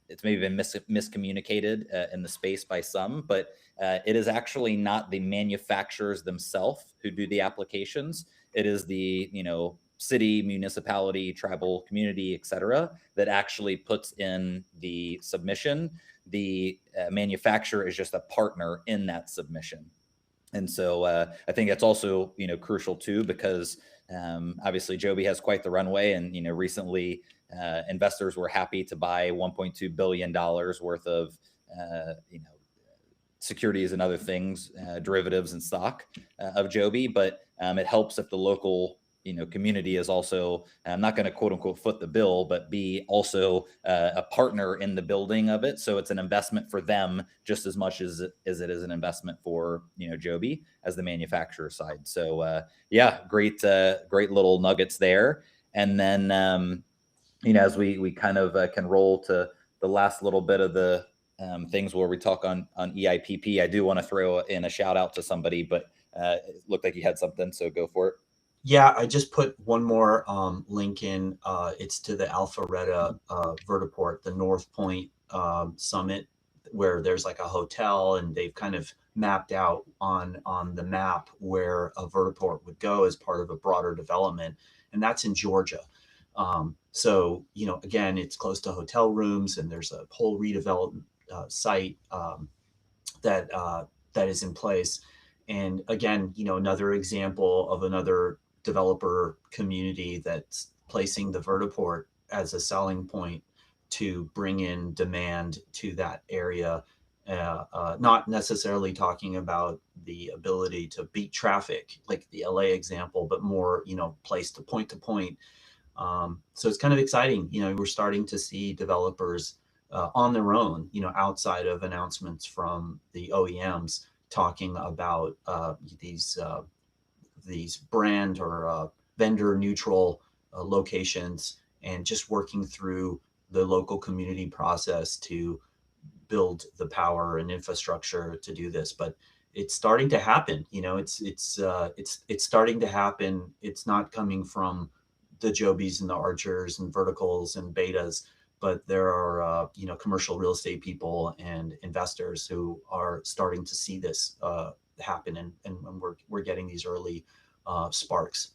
it's maybe been miscommunicated in the space by some, but it is actually not the manufacturers themselves who do the applications. It is the city, municipality, tribal community, etc., that actually puts in the submission. The manufacturer is just a partner in that submission. And so I think that's also crucial too, because obviously Joby has quite the runway, and recently investors were happy to buy $1.2 billion worth of securities and other things, derivatives and stock of Joby. But it helps if the local community is also, I'm not going to quote unquote foot the bill, but be also a partner in the building of it. So it's an investment for them just as much as it is an investment for Joby as the manufacturer side. So yeah, great little nuggets there. And then as we kind of can roll to the last little bit of the things where we talk on eIPP, I do want to throw in a shout out to somebody, but it looked like you had something, so go for it. Yeah, I just put one more link in. It's to the Alpharetta Vertiport, the North Point summit, where there's like a hotel, and they've kind of mapped out on the map where a vertiport would go as part of a broader development, and that's in Georgia. So again, it's close to hotel rooms, and there's a whole redevelopment site that is in place. And again, another example of another developer community that's placing the vertiport as a selling point to bring in demand to that area. Not necessarily talking about the ability to beat traffic like the LA example, but more, place to point to point. So it's kind of exciting. We're starting to see developers on their own, outside of announcements from the OEMs, talking about these brand or vendor neutral locations, and just working through the local community process to build the power and infrastructure to do this. But it's starting to happen. It's starting to happen. It's not coming from the Jobies and the Archers and Verticals and Betas, but there are commercial real estate people and investors who are starting to see this happen, and we're getting these early sparks.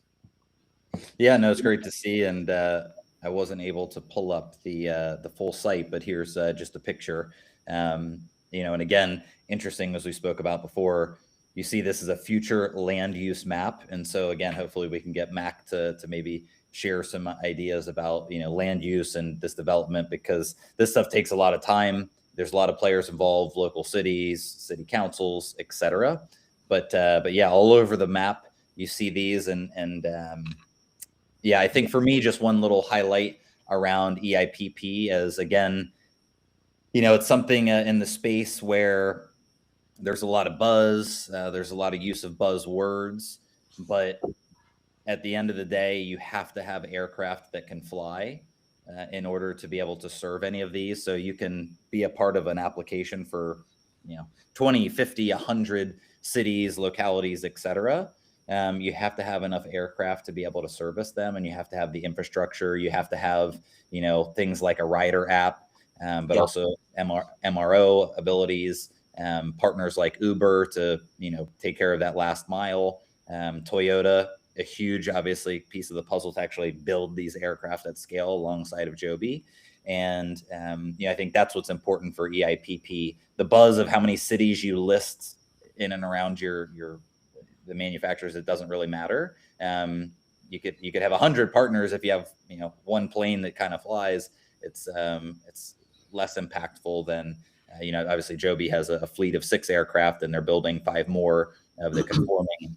Yeah, no, it's great to see. And I wasn't able to pull up the full site, but here's just a picture. And again, interesting, as we spoke about before, you see this is a future land use map. And so again, hopefully we can get Mac to maybe share some ideas about land use and this development, because this stuff takes a lot of time. There's a lot of players involved, local cities, city councils, etc. But yeah, all over the map you see these. And yeah, I think for me, just one little highlight around eIPP is, again, it's something in the space where there's a lot of buzz, there's a lot of use of buzzwords, but at the end of the day, you have to have aircraft that can fly in order to be able to serve any of these. So you can be a part of an application for 20, 50, 100 cities, localities, etc. You have to have enough aircraft to be able to service them, and you have to have the infrastructure. You have to have things like a rider app, but also MRO abilities, partners like Uber to take care of that last mile. Toyota, a huge, obviously, piece of the puzzle to actually build these aircraft at scale alongside of Joby. And I think that's what's important for eIPP. The buzz of how many cities you list in and around the manufacturers, it doesn't really matter. You could have 100 partners if you have one plane that kind of flies. It's less impactful than obviously Joby has a fleet of 6 aircraft, and they're building 5 more of the conforming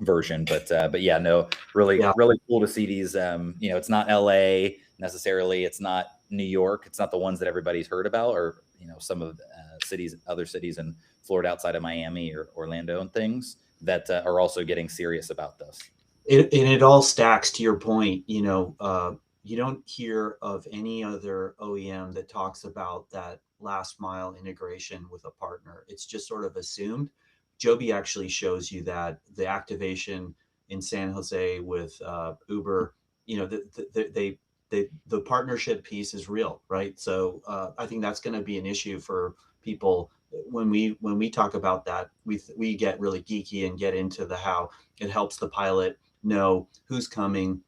version. But yeah, no, really cool to see these. It's not LA necessarily, it's not New York, it's not the ones that everybody's heard about, or some of the other cities in Florida outside of Miami or Orlando and things that are also getting serious about this. It all stacks to your point. You don't hear of any other OEM that talks about that last mile integration with a partner. It's just sort of assumed. Joby actually shows you that the activation in San Jose with Uber, the partnership piece is real, right? So I think that's going to be an issue for people when we talk about that. We get really geeky and get into the how it helps the pilot know who's coming,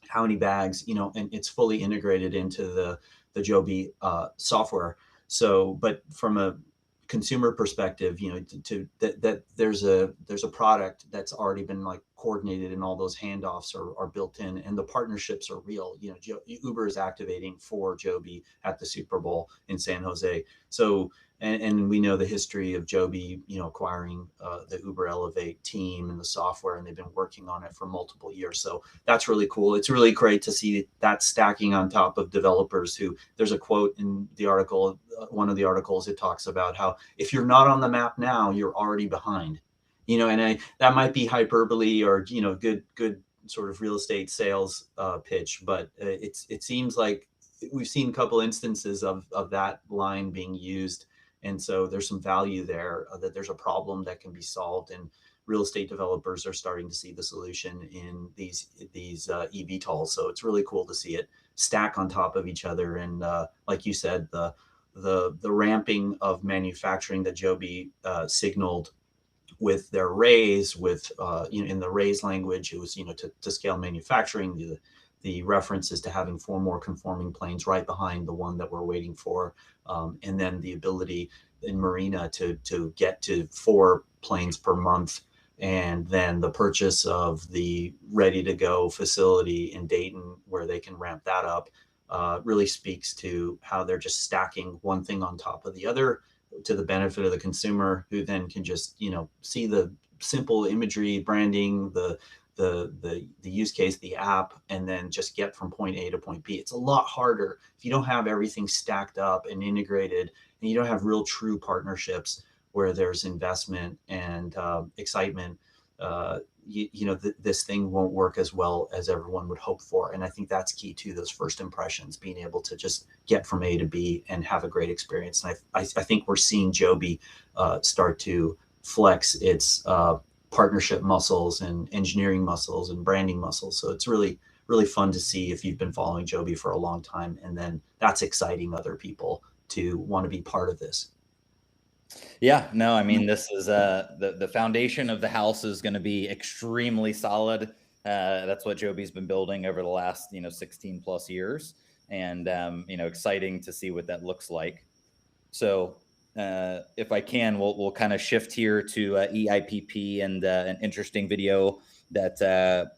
how many bags, and it's fully integrated into the Joby software. So, but from a consumer perspective, that there's a product that's already been like coordinated, and all those handoffs are built in, and the partnerships are real. Uber is activating for Joby at the Super Bowl in San Jose. So, and we know the history of Joby, acquiring the Uber Elevate team and the software, and they've been working on it for multiple years. So that's really cool. It's really great to see that stacking on top of developers who, there's a quote in the article, one of the articles, it talks about how if you're not on the map now, you're already behind. That might be hyperbole or, good sort of real estate sales pitch, but it seems like we've seen a couple instances of that line being used. And so there's some value there, that there's a problem that can be solved, and real estate developers are starting to see the solution in these eVTOLs. So it's really cool to see it stack on top of each other. And like you said, the ramping of manufacturing that Joby signaled with their raise, with in the raise language, it was to scale manufacturing. The references to having 4 more conforming planes right behind the one that we're waiting for, and then the ability in Marina to get to 4 planes per month, and then the purchase of the ready to go facility in Dayton where they can ramp that up, really speaks to how they're just stacking one thing on top of the other to the benefit of the consumer, who then can just see the simple imagery, branding, the use case, the app, and then just get from point A to point B. It's a lot harder if you don't have everything stacked up and integrated, and you don't have real true partnerships where there's investment and excitement. This thing won't work as well as everyone would hope for. And I think that's key to those first impressions, being able to just get from A to B and have a great experience. And I think we're seeing Joby start to flex its partnership muscles and engineering muscles and branding muscles. So it's really, really fun to see if you've been following Joby for a long time. And then that's exciting other people to want to be part of this. Yeah, no, I mean, this is the foundation of the house is going to be extremely solid. That's what Joby's been building over the last 16 plus years, and exciting to see what that looks like. So if I can, we'll kind of shift here to eIPP and an interesting video that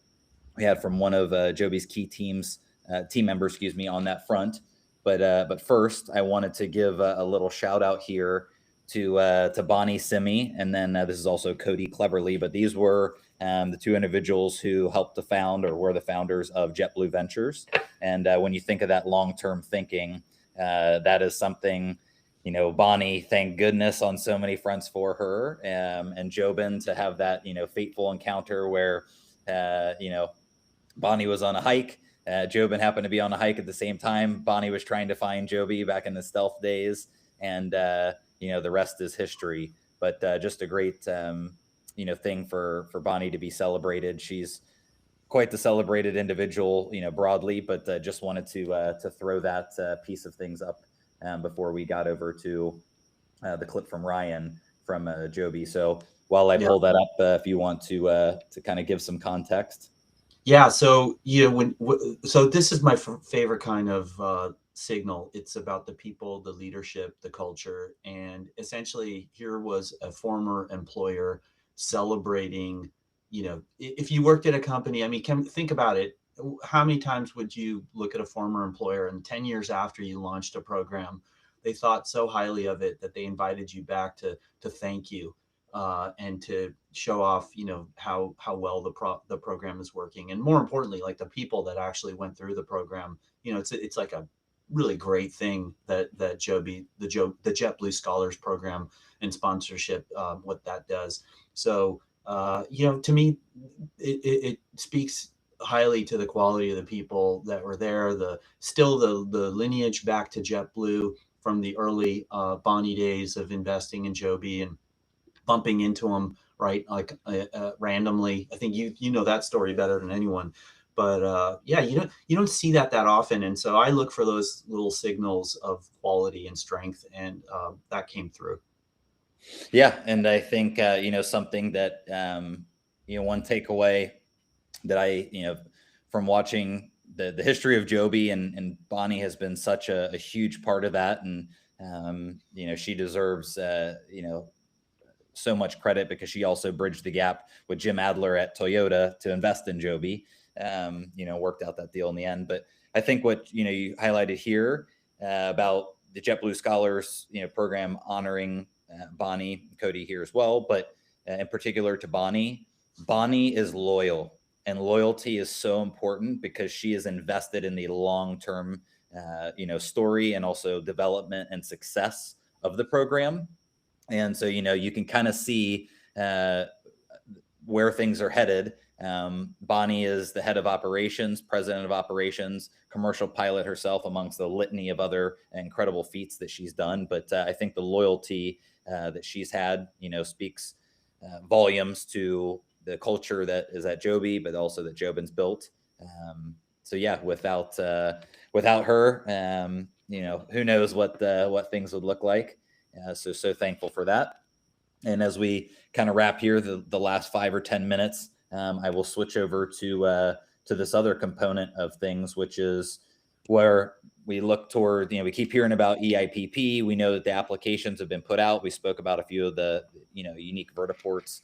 we had from one of Joby's key team members, excuse me, on that front. But first, I wanted to give a little shout out here to Bonnie Simi, and then this is also Cody Cleverly. But these were the 2 individuals who helped to found or were the founders of JetBlue Ventures. And when you think of that long-term thinking, that is something, Bonnie, thank goodness on so many fronts for her, and Jobin to have that, fateful encounter where, Bonnie was on a hike. Jobin happened to be on a hike at the same time. Bonnie was trying to find Joby back in the stealth days, and the rest is history. But just a great thing for Bonnie to be celebrated. She's quite the celebrated individual, broadly. But just wanted to throw that piece of things up before we got over to the clip from Ryan from Joby. So while I pull that up, if you want to kind of give some context. Yeah. So so this is my favorite kind of signal. It's about the people, the leadership, the culture, and essentially here was a former employer celebrating. If you worked at a company, I mean, think about it. How many times would you look at a former employer and 10 years after you launched a program, they thought so highly of it that they invited you back to thank you, and to show off, how well the program is working, and more importantly, like the people that actually went through the program. It's like a really great thing that Joby, the JetBlue Scholars Program and sponsorship, what that does. So to me, it speaks highly to the quality of the people that were there. The lineage back to JetBlue from the early Bonnie days of investing in Joby and bumping into them, right? Like randomly. I think you know that story better than anyone. But you don't see that often, and so I look for those little signals of quality and strength, and that came through. Yeah, and I think something that one takeaway that I from watching the history of Joby, and Bonnie has been such a huge part of that, and she deserves so much credit because she also bridged the gap with Jim Adler at Toyota to invest in Joby. Worked out that deal in the end. But I think what you highlighted here about the JetBlue Scholars, program honoring Bonnie, Cody here as well, but in particular to Bonnie. Bonnie is loyal, and loyalty is so important because she is invested in the long-term, story and also development and success of the program. And so, you can kind of see where things are headed. Bonnie is the head of operations, president of operations, commercial pilot herself, amongst the litany of other incredible feats that she's done. But I think the loyalty that she's had, speaks volumes to the culture that is at Joby, but also that Jobin's built. So yeah, without her, who knows what things would look like. So thankful for that. And as we kind of wrap here, the last 5 or 10 minutes, I will switch over to this other component of things, which is where we look toward. We keep hearing about eIPP. We know that the applications have been put out. We spoke about a few of the unique vertiports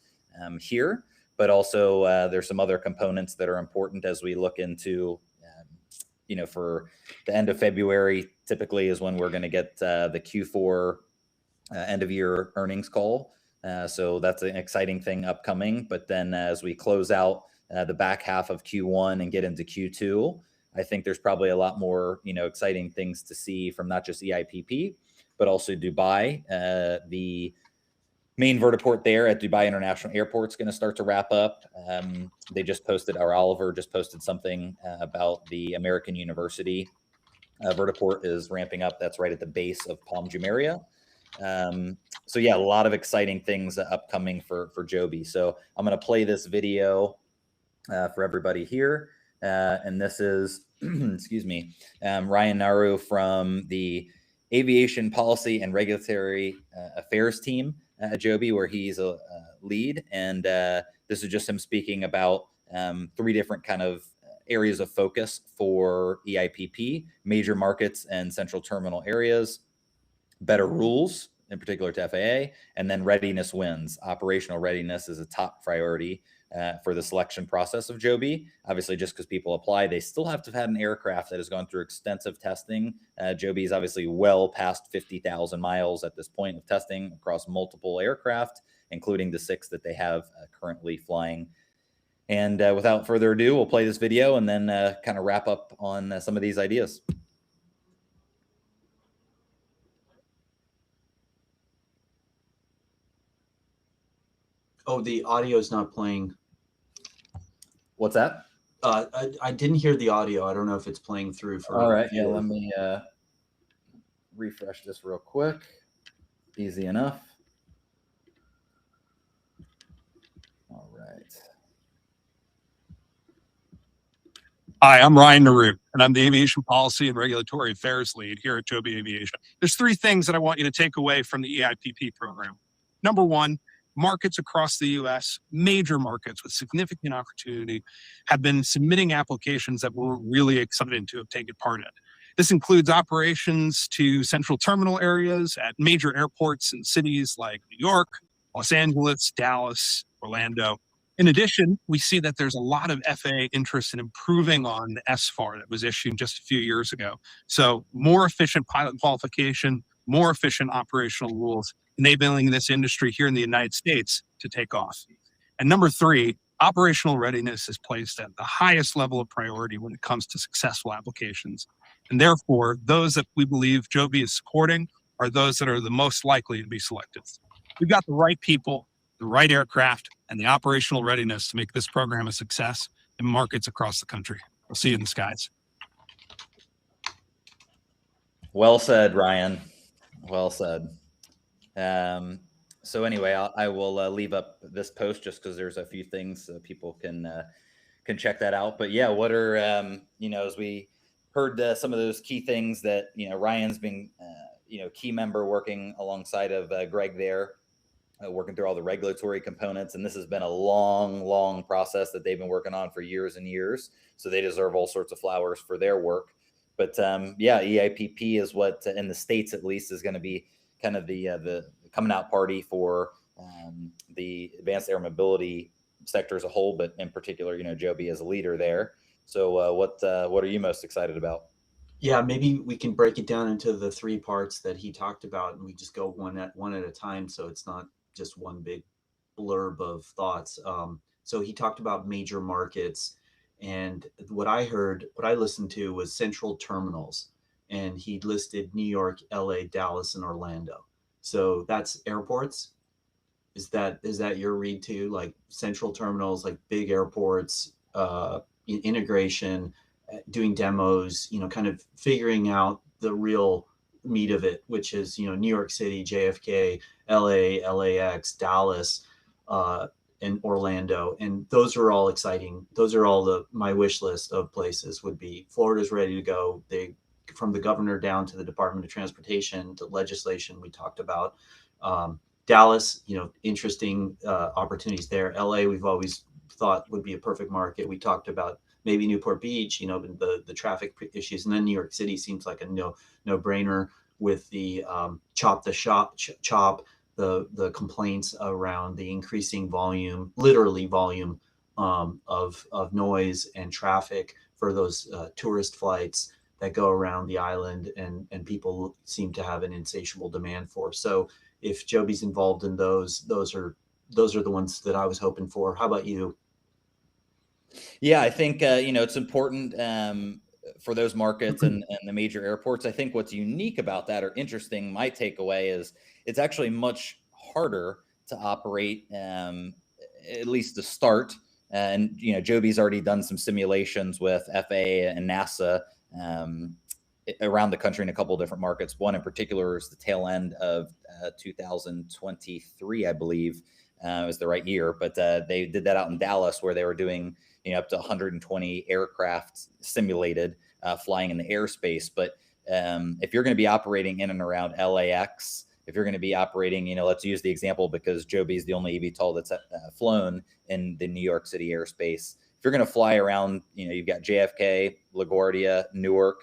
here, but also there's some other components that are important as we look into. For the end of February, typically is when we're going to get the Q4 end of year earnings call. So that's an exciting thing upcoming. But then as we close out the back half of Q1 and get into Q2, I think there's probably a lot more, exciting things to see from not just eIPP, but also Dubai. The main vertiport there at Dubai International Airport is going to start to wrap up. They just posted, or Oliver just posted something about the American University vertiport is ramping up. That's right at the base of Palm Jumeirah. So yeah, a lot of exciting things upcoming for Joby. So I'm going to play this video for everybody here. And this is, excuse me, Ryan Naru from the Aviation Policy and Regulatory Affairs team at Joby, where he's a lead. And this is just him speaking about 3 different kind of areas of focus for eIPP: major markets and central terminal areas, better rules, in particular to FAA, and then readiness wins. Operational readiness is a top priority for the selection process of Joby. Obviously, just because people apply, they still have to have had an aircraft that has gone through extensive testing. Joby is obviously well past 50,000 miles at this point of testing across multiple aircraft, including the 6 that they have currently flying. And without further ado, we'll play this video and then kind of wrap up on some of these ideas. Oh, the audio is not playing. What's that? I didn't hear the audio. I don't know if it's playing through for. All right. Yeah, let me refresh this real quick. Easy enough. All right. Hi, I'm Ryan Naru, and I'm the Aviation Policy and Regulatory Affairs Lead here at Joby Aviation. There's 3 things that I want you to take away from the eIPP program. Number 1, markets across the U.S., major markets with significant opportunity, have been submitting applications that we're really excited to have taken part in. This includes operations to central terminal areas at major airports in cities like New York, Los Angeles, Dallas, Orlando. In addition, we see that there's a lot of FAA interest in improving on the SFAR that was issued just a few years ago. So more efficient pilot qualification, more efficient operational rules, enabling this industry here in the United States to take off. And number 3, operational readiness is placed at the highest level of priority when it comes to successful applications. And therefore, those that we believe Joby is supporting are those that are the most likely to be selected. We've got the right people, the right aircraft, and the operational readiness to make this program a success in markets across the country. We'll see you in the skies. Well said, Ryan. Well said. So anyway, I will leave up this post just because there's a few things so people can check that out. But yeah, what are as we heard some of those key things that Ryan's been key member working alongside of Greg there. Working through all the regulatory components. And this has been a long process that they've been working on for years and years. So they deserve all sorts of flowers for their work. But yeah, eIPP is what, in the States at least, is going to be kind of the coming out party for the advanced air mobility sector as a whole, but in particular, Joby as a leader there. So what are you most excited about? Yeah, maybe we can break it down into the three parts that he talked about, and we just go one at a time, so it's not just one big blurb of thoughts. So he talked about major markets, and what I listened to was central terminals, and he listed New York, L.A., Dallas, and Orlando. So that's airports. Is that your read too? Like central terminals, like big airports, integration, doing demos, kind of figuring out the real meat of it, which is, New York City, JFK, LA, LAX, Dallas, uh, and Orlando. And those are all exciting. Those are all my wish list of places would be. Florida's ready to go. From the governor down to the Department of Transportation to legislation we talked about. Dallas, interesting opportunities there. LA, we've always thought would be a perfect market. We talked about maybe Newport Beach, the traffic issues, and then New York City seems like a no brainer with the chop the complaints around the increasing volume, literally volume of noise and traffic for those tourist flights that go around the island, and people seem to have an insatiable demand for. So if Joby's involved in those are the ones that I was hoping for. How about you? Yeah, I think it's important for those markets and the major airports. I think what's unique about that or interesting, my takeaway is it's actually much harder to operate, at least to start. And Joby's already done some simulations with FAA and NASA around the country in a couple of different markets. One in particular is the tail end of 2023, I believe, was the right year. But they did that out in Dallas, where they were doing up to 120 aircraft simulated flying in the airspace. But if you're going to be operating in and around LAX, if you're going to be operating, let's use the example because Joby is the only eVTOL that's flown in the New York City airspace. If you're going to fly around, you've got JFK, LaGuardia, Newark.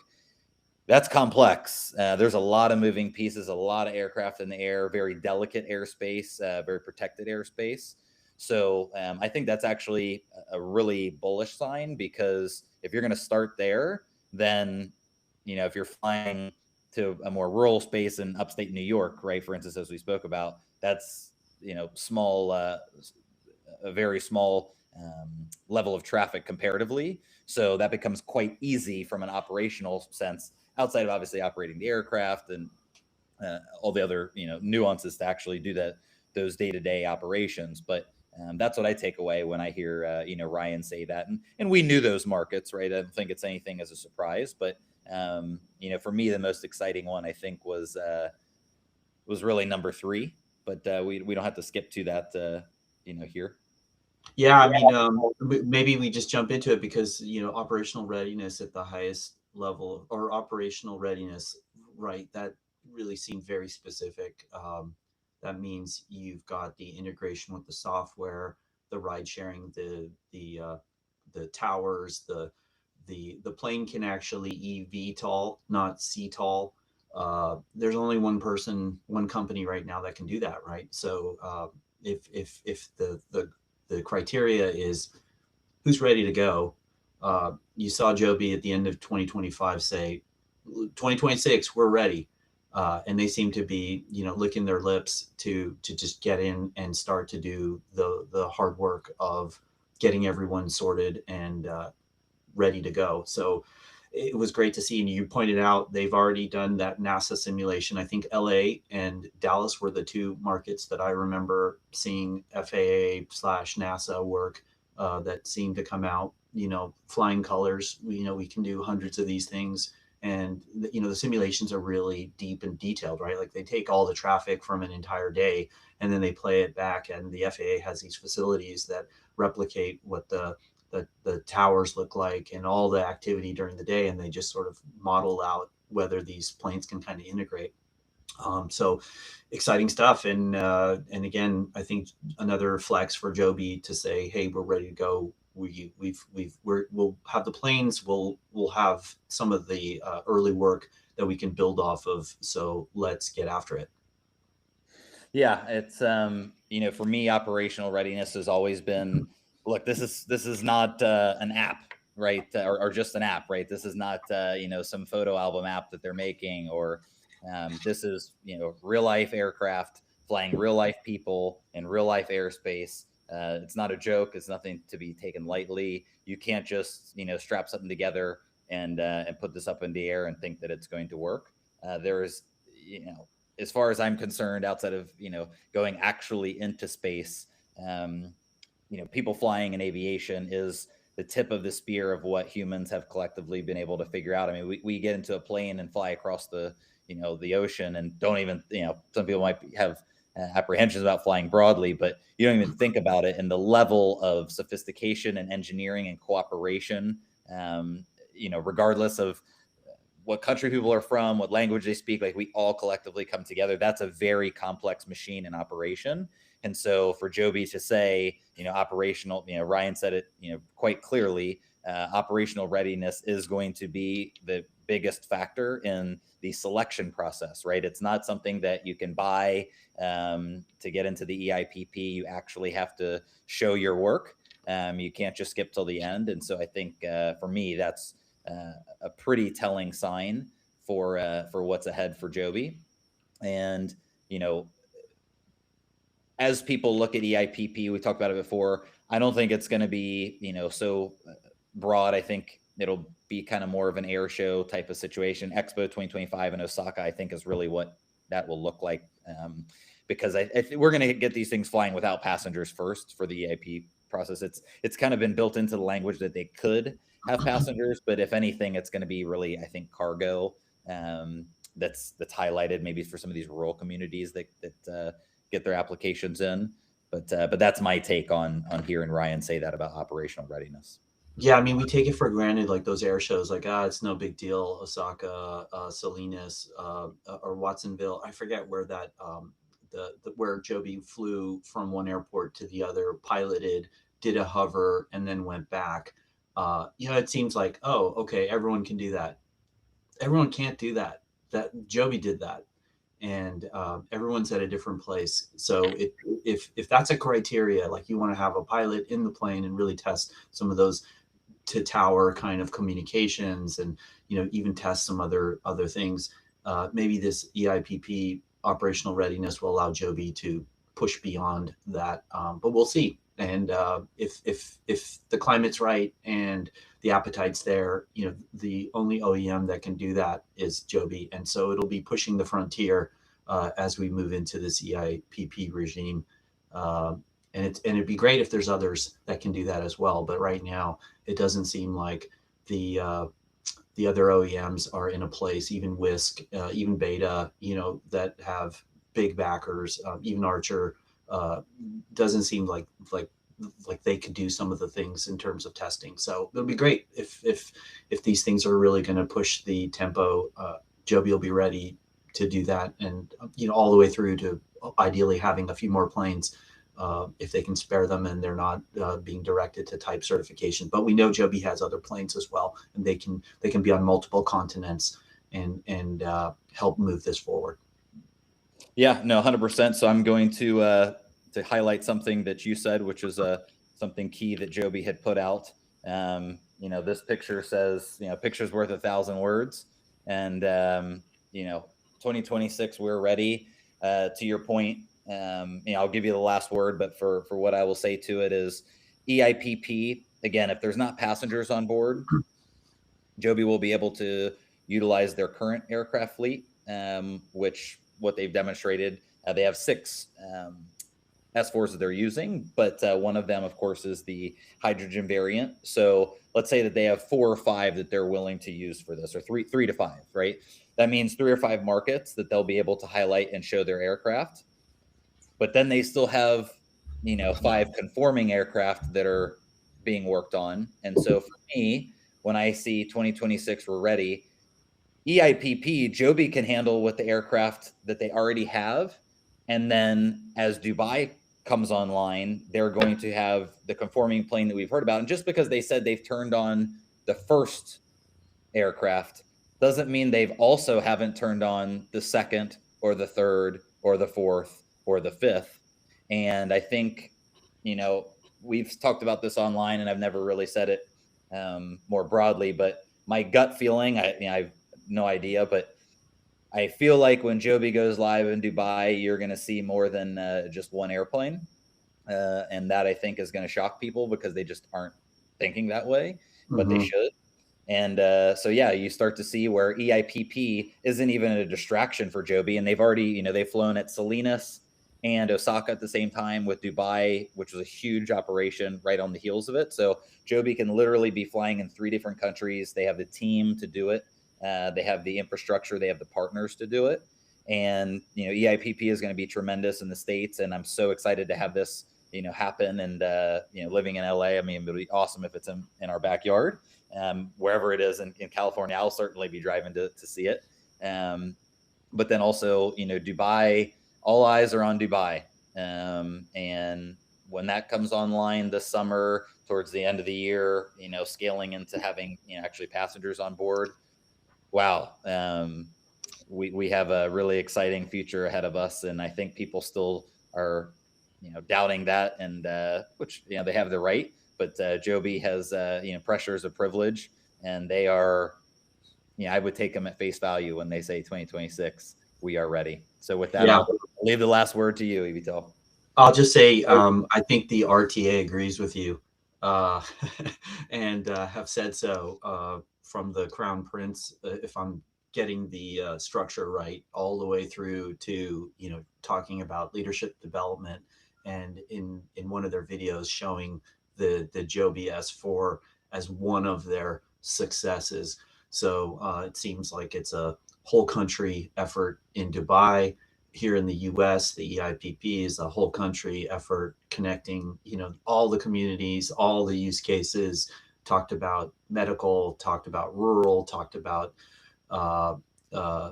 That's complex. There's a lot of moving pieces, a lot of aircraft in the air, very delicate airspace, very protected airspace. So I think that's actually a really bullish sign, because if you're going to start there, then, if you're flying to a more rural space in upstate New York, right, for instance, as we spoke about, that's, small, a very small level of traffic comparatively. So that becomes quite easy from an operational sense, outside of obviously operating the aircraft and all the other nuances to actually do those day-to-day operations. But that's what I take away when I hear Ryan say that. And we knew those markets, right? I don't think it's anything as a surprise. But for me, the most exciting one I think was really number 3. But we don't have to skip to that here. Yeah, I mean, maybe we just jump into it because operational readiness at the highest level, or operational readiness, right? That really seemed very specific. That means you've got the integration with the software, the ride sharing, the towers, the plane can actually eVTOL, not CTOL. There's only one company right now that can do that, right? So if the criteria is who's ready to go. You saw Joby at the end of 2025 say, 2026, we're ready. And they seem to be, licking their lips to just get in and start to do the hard work of getting everyone sorted and ready to go. So it was great to see. And you pointed out they've already done that NASA simulation. I think LA and Dallas were the two markets that I remember seeing FAA/NASA work that seemed to come out, flying colors. We can do hundreds of these things. And, the simulations are really deep and detailed, right? Like they take all the traffic from an entire day and then they play it back. And the FAA has these facilities that replicate what the towers look like and all the activity during the day, and they just sort of model out whether these planes can kind of integrate. So exciting stuff, and again, I think another flex for Joby to say, hey, we're ready to go. We'll have the planes. We'll have some of the early work that we can build off of. So let's get after it. Yeah, it's for me, operational readiness has always been, look, this is not an app, right? Or just an app, right? This is not, some photo album app that they're making, or this is, real life aircraft flying real life people in real life airspace. It's not a joke. It's nothing to be taken lightly. You can't just, strap something together and put this up in the air and think that it's going to work. There's, as far as I'm concerned, outside of, going actually into space, people flying in aviation is the tip of the spear of what humans have collectively been able to figure out. I mean, we get into a plane and fly across the ocean and don't even, some people might have apprehensions about flying broadly, but you don't even think about it. And the level of sophistication and engineering and cooperation, regardless of what country people are from, what language they speak, like we all collectively come together. That's a very complex machine in operation. And so for Joby to say, operational, Ryan said it, quite clearly, operational readiness is going to be the biggest factor in the selection process, right? It's not something that you can buy to get into the eIPP. You actually have to show your work. You can't just skip till the end. And so I think for me, that's a pretty telling sign for what's ahead for Joby. And, as people look at eIPP, we talked about it before, I don't think it's going to be, so broad. I think it'll be kind of more of an air show type of situation. Expo 2025 in Osaka, I think, is really what that will look like, because we're going to get these things flying without passengers first for the EIP process. It's kind of been built into the language that they could have passengers, but if anything, it's going to be really, I think, cargo that's highlighted maybe for some of these rural communities that get their applications in. But that's my take on hearing Ryan say that about operational readiness. Yeah, I mean, we take it for granted, like those air shows, like, it's no big deal. Osaka, Salinas, or Watsonville. I forget where that, where Joby flew from one airport to the other, piloted, did a hover, and then went back. It seems like, oh, okay, everyone can do that. Everyone can't do that. That Joby did that, and everyone's at a different place. So if that's a criteria, like you want to have a pilot in the plane and really test some of those to tower kind of communications, and even test some other things, maybe this eIPP operational readiness will allow Joby to push beyond that, but we'll see. And if the climate's right and the appetite's there, the only OEM that can do that is Joby, and so it'll be pushing the frontier as we move into this eIPP regime. And it'd be great if there's others that can do that as well. But right now, it doesn't seem like the other OEMs are in a place, even Wisk, even Beta, that have big backers, even Archer, doesn't seem like they could do some of the things in terms of testing. So it'll be great if these things are really going to push the tempo. Joby will be ready to do that, and all the way through to ideally having a few more planes if they can spare them and they're not being directed to type certification. But we know Joby has other planes as well, and they can be on multiple continents and help move this forward. Yeah, no, 100%. So I'm going to highlight something that you said, which is something key that Joby had put out. This picture says, picture's worth 1,000 words, and 2026, we're ready. To your point, I'll give you the last word, but for what I will say to it is eIPP. Again, if there's not passengers on board, Joby will be able to utilize their current aircraft fleet, which what they've demonstrated, they have 6 S4s that they're using, but one of them, of course, is the hydrogen variant. So let's say that they have 4 or 5 that they're willing to use for this, or 3 to 5, right? That means 3 or 5 markets that they'll be able to highlight and show their aircraft. But then they still have, 5 conforming aircraft that are being worked on. And so for me, when I see 2026, we're ready, eIPP, Joby can handle with the aircraft that they already have. And then as Dubai comes online, they're going to have the conforming plane that we've heard about. And just because they said they've turned on the first aircraft doesn't mean they've also haven't turned on the second or the third or the fourth or the fifth. And I think, we've talked about this online, and I've never really said it more broadly. But my gut feeling, I have no idea, but I feel like when Joby goes live in Dubai, you're going to see more than just one airplane. And that I think is going to shock people because they just aren't thinking that way, but they Mhm. should. And so, yeah, you start to see where eIPP isn't even a distraction for Joby. And they've already, they've flown at Salinas and Osaka at the same time with Dubai, which was a huge operation right on the heels of it. So Joby can literally be flying in 3 different countries. They have the team to do it. They have the infrastructure. They have the partners to do it. And, eIPP is going to be tremendous in the States. And I'm so excited to have this, happen. And, living in LA, I mean, it would be awesome if it's in our backyard. Wherever it is in California, I'll certainly be driving to see it. But then also, Dubai, all eyes are on Dubai. And when that comes online this summer, towards the end of the year, scaling into having, actually passengers on board. Wow. We have a really exciting future ahead of us. And I think people still are, doubting that, and which, they have the right. But Joby has, pressures of privilege, and they are, I would take them at face value when they say 2026, we are ready. So with that, Yeah. I'll leave the last word to you, eVTOL. I'll just say, I think the RTA agrees with you, uh, and have said so from the Crown Prince, if I'm getting the structure right, all the way through to talking about leadership development, and in one of their videos showing the Joby S4 as one of their successes. So it seems like it's a whole country effort in Dubai. Here in the US, the eIPP is a whole country effort connecting, all the communities, all the use cases, talked about medical, talked about rural, talked about uh, uh,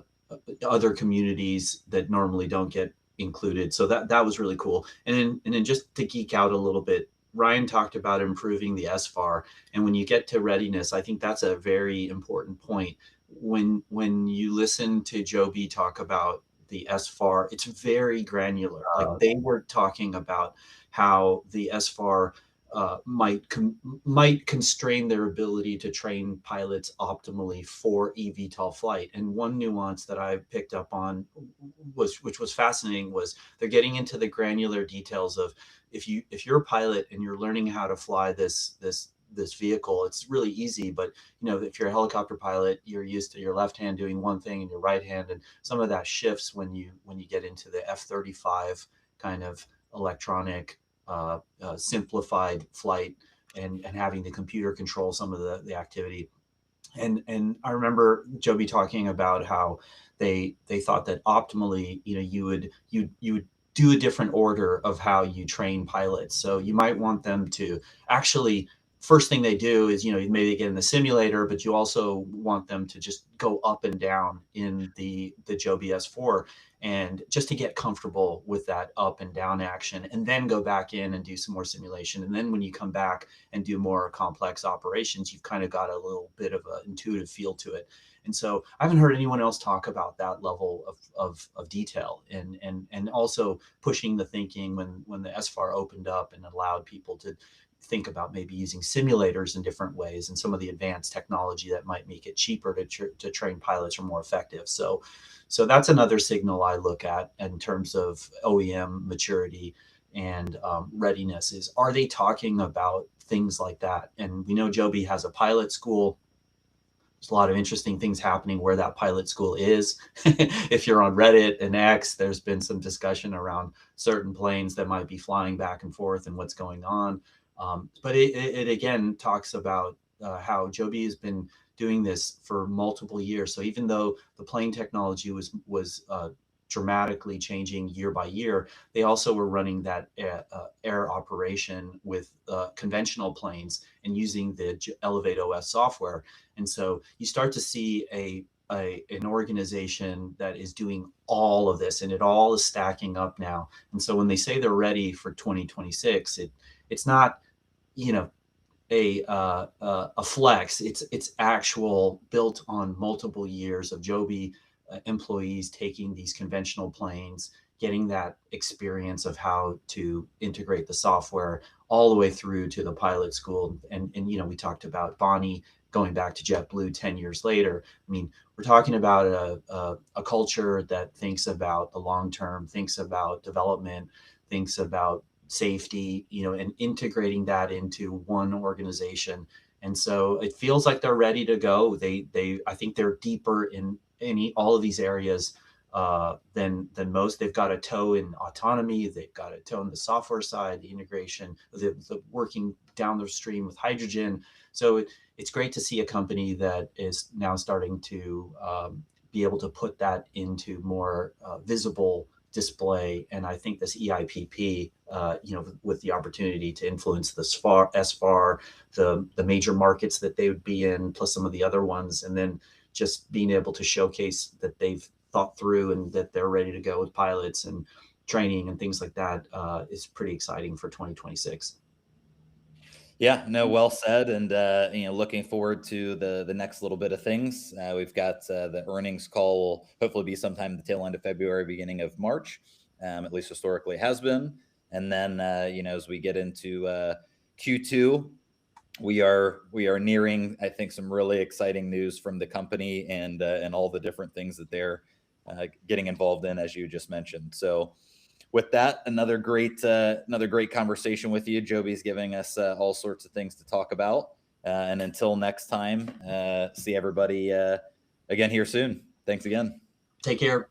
other communities that normally don't get included. So that was really cool. And then just to geek out a little bit, Ryan talked about improving the SFAR, and when you get to readiness, I think that's a very important point. When you listen to Joby talk about the SFAR, it's very granular. Like they were talking about how the SFAR might constrain their ability to train pilots optimally for eVTOL flight. And one nuance that I picked up on which was fascinating, was they're getting into the granular details of, if you're a pilot and you're learning how to fly this vehicle, it's really easy. But if you're a helicopter pilot, you're used to your left hand doing one thing and your right hand, and some of that shifts when you get into the F-35 kind of electronic simplified flight, and having the computer control some of the activity. And I remember Joby talking about how they thought that optimally, you would do a different order of how you train pilots. So you might want them to actually, first thing they do is, maybe they get in the simulator, but you also want them to just go up and down in the Joby S4, and just to get comfortable with that up and down action, and then go back in and do some more simulation. And then when you come back and do more complex operations, you've kind of got a little bit of an intuitive feel to it. And so I haven't heard anyone else talk about that level of detail, and also pushing the thinking when the SFAR opened up and allowed people to think about maybe using simulators in different ways, and some of the advanced technology that might make it cheaper to train pilots, or more effective. So that's another signal I look at in terms of OEM maturity and readiness, is, are they talking about things like that? And we know Joby has a pilot school. There's a lot of interesting things happening where that pilot school is. If you're on Reddit and X, there's been some discussion around certain planes that might be flying back and forth and what's going on. But it again talks about how Joby has been doing this for multiple years. So even though the plane technology was dramatically changing year by year, they also were running that air operation with conventional planes and using the Elevate OS software. And so you start to see an organization that is doing all of this, and it all is stacking up now. And so when they say they're ready for 2026, it's not, a flex. It's actual, built on multiple years of Joby employees taking these conventional planes, getting that experience of how to integrate the software, all the way through to the pilot school. And you know, we talked about Bonnie going back to JetBlue 10 years later. I mean, we're talking about a culture that thinks about the long term, thinks about development, thinks about safety, you know, and integrating that into one organization. And so it feels like they're ready to go. I think they're deeper in all of these areas than most. They've got a toe in autonomy. They've got a toe in the software side, the integration, the working down the stream with hydrogen. So it's great to see a company that is now starting to be able to put that into more visible display. And I think this eIPP, you know, with the opportunity to influence the SFAR, the major markets that they would be in, plus some of the other ones, and then just being able to showcase that they've thought through and that they're ready to go with pilots and training and things like that is pretty exciting for 2026. Yeah, no, well said. And you know, looking forward to the next little bit of things. We've got the earnings call will hopefully be sometime the tail end of February, beginning of March, at least historically has been. And then you know, as we get into Q2, we are nearing, I think, some really exciting news from the company and all the different things that they're getting involved in, as you just mentioned. So with that, another great conversation with you. Joby's giving us all sorts of things to talk about. And until next time, see everybody again here soon. Thanks again. Take care.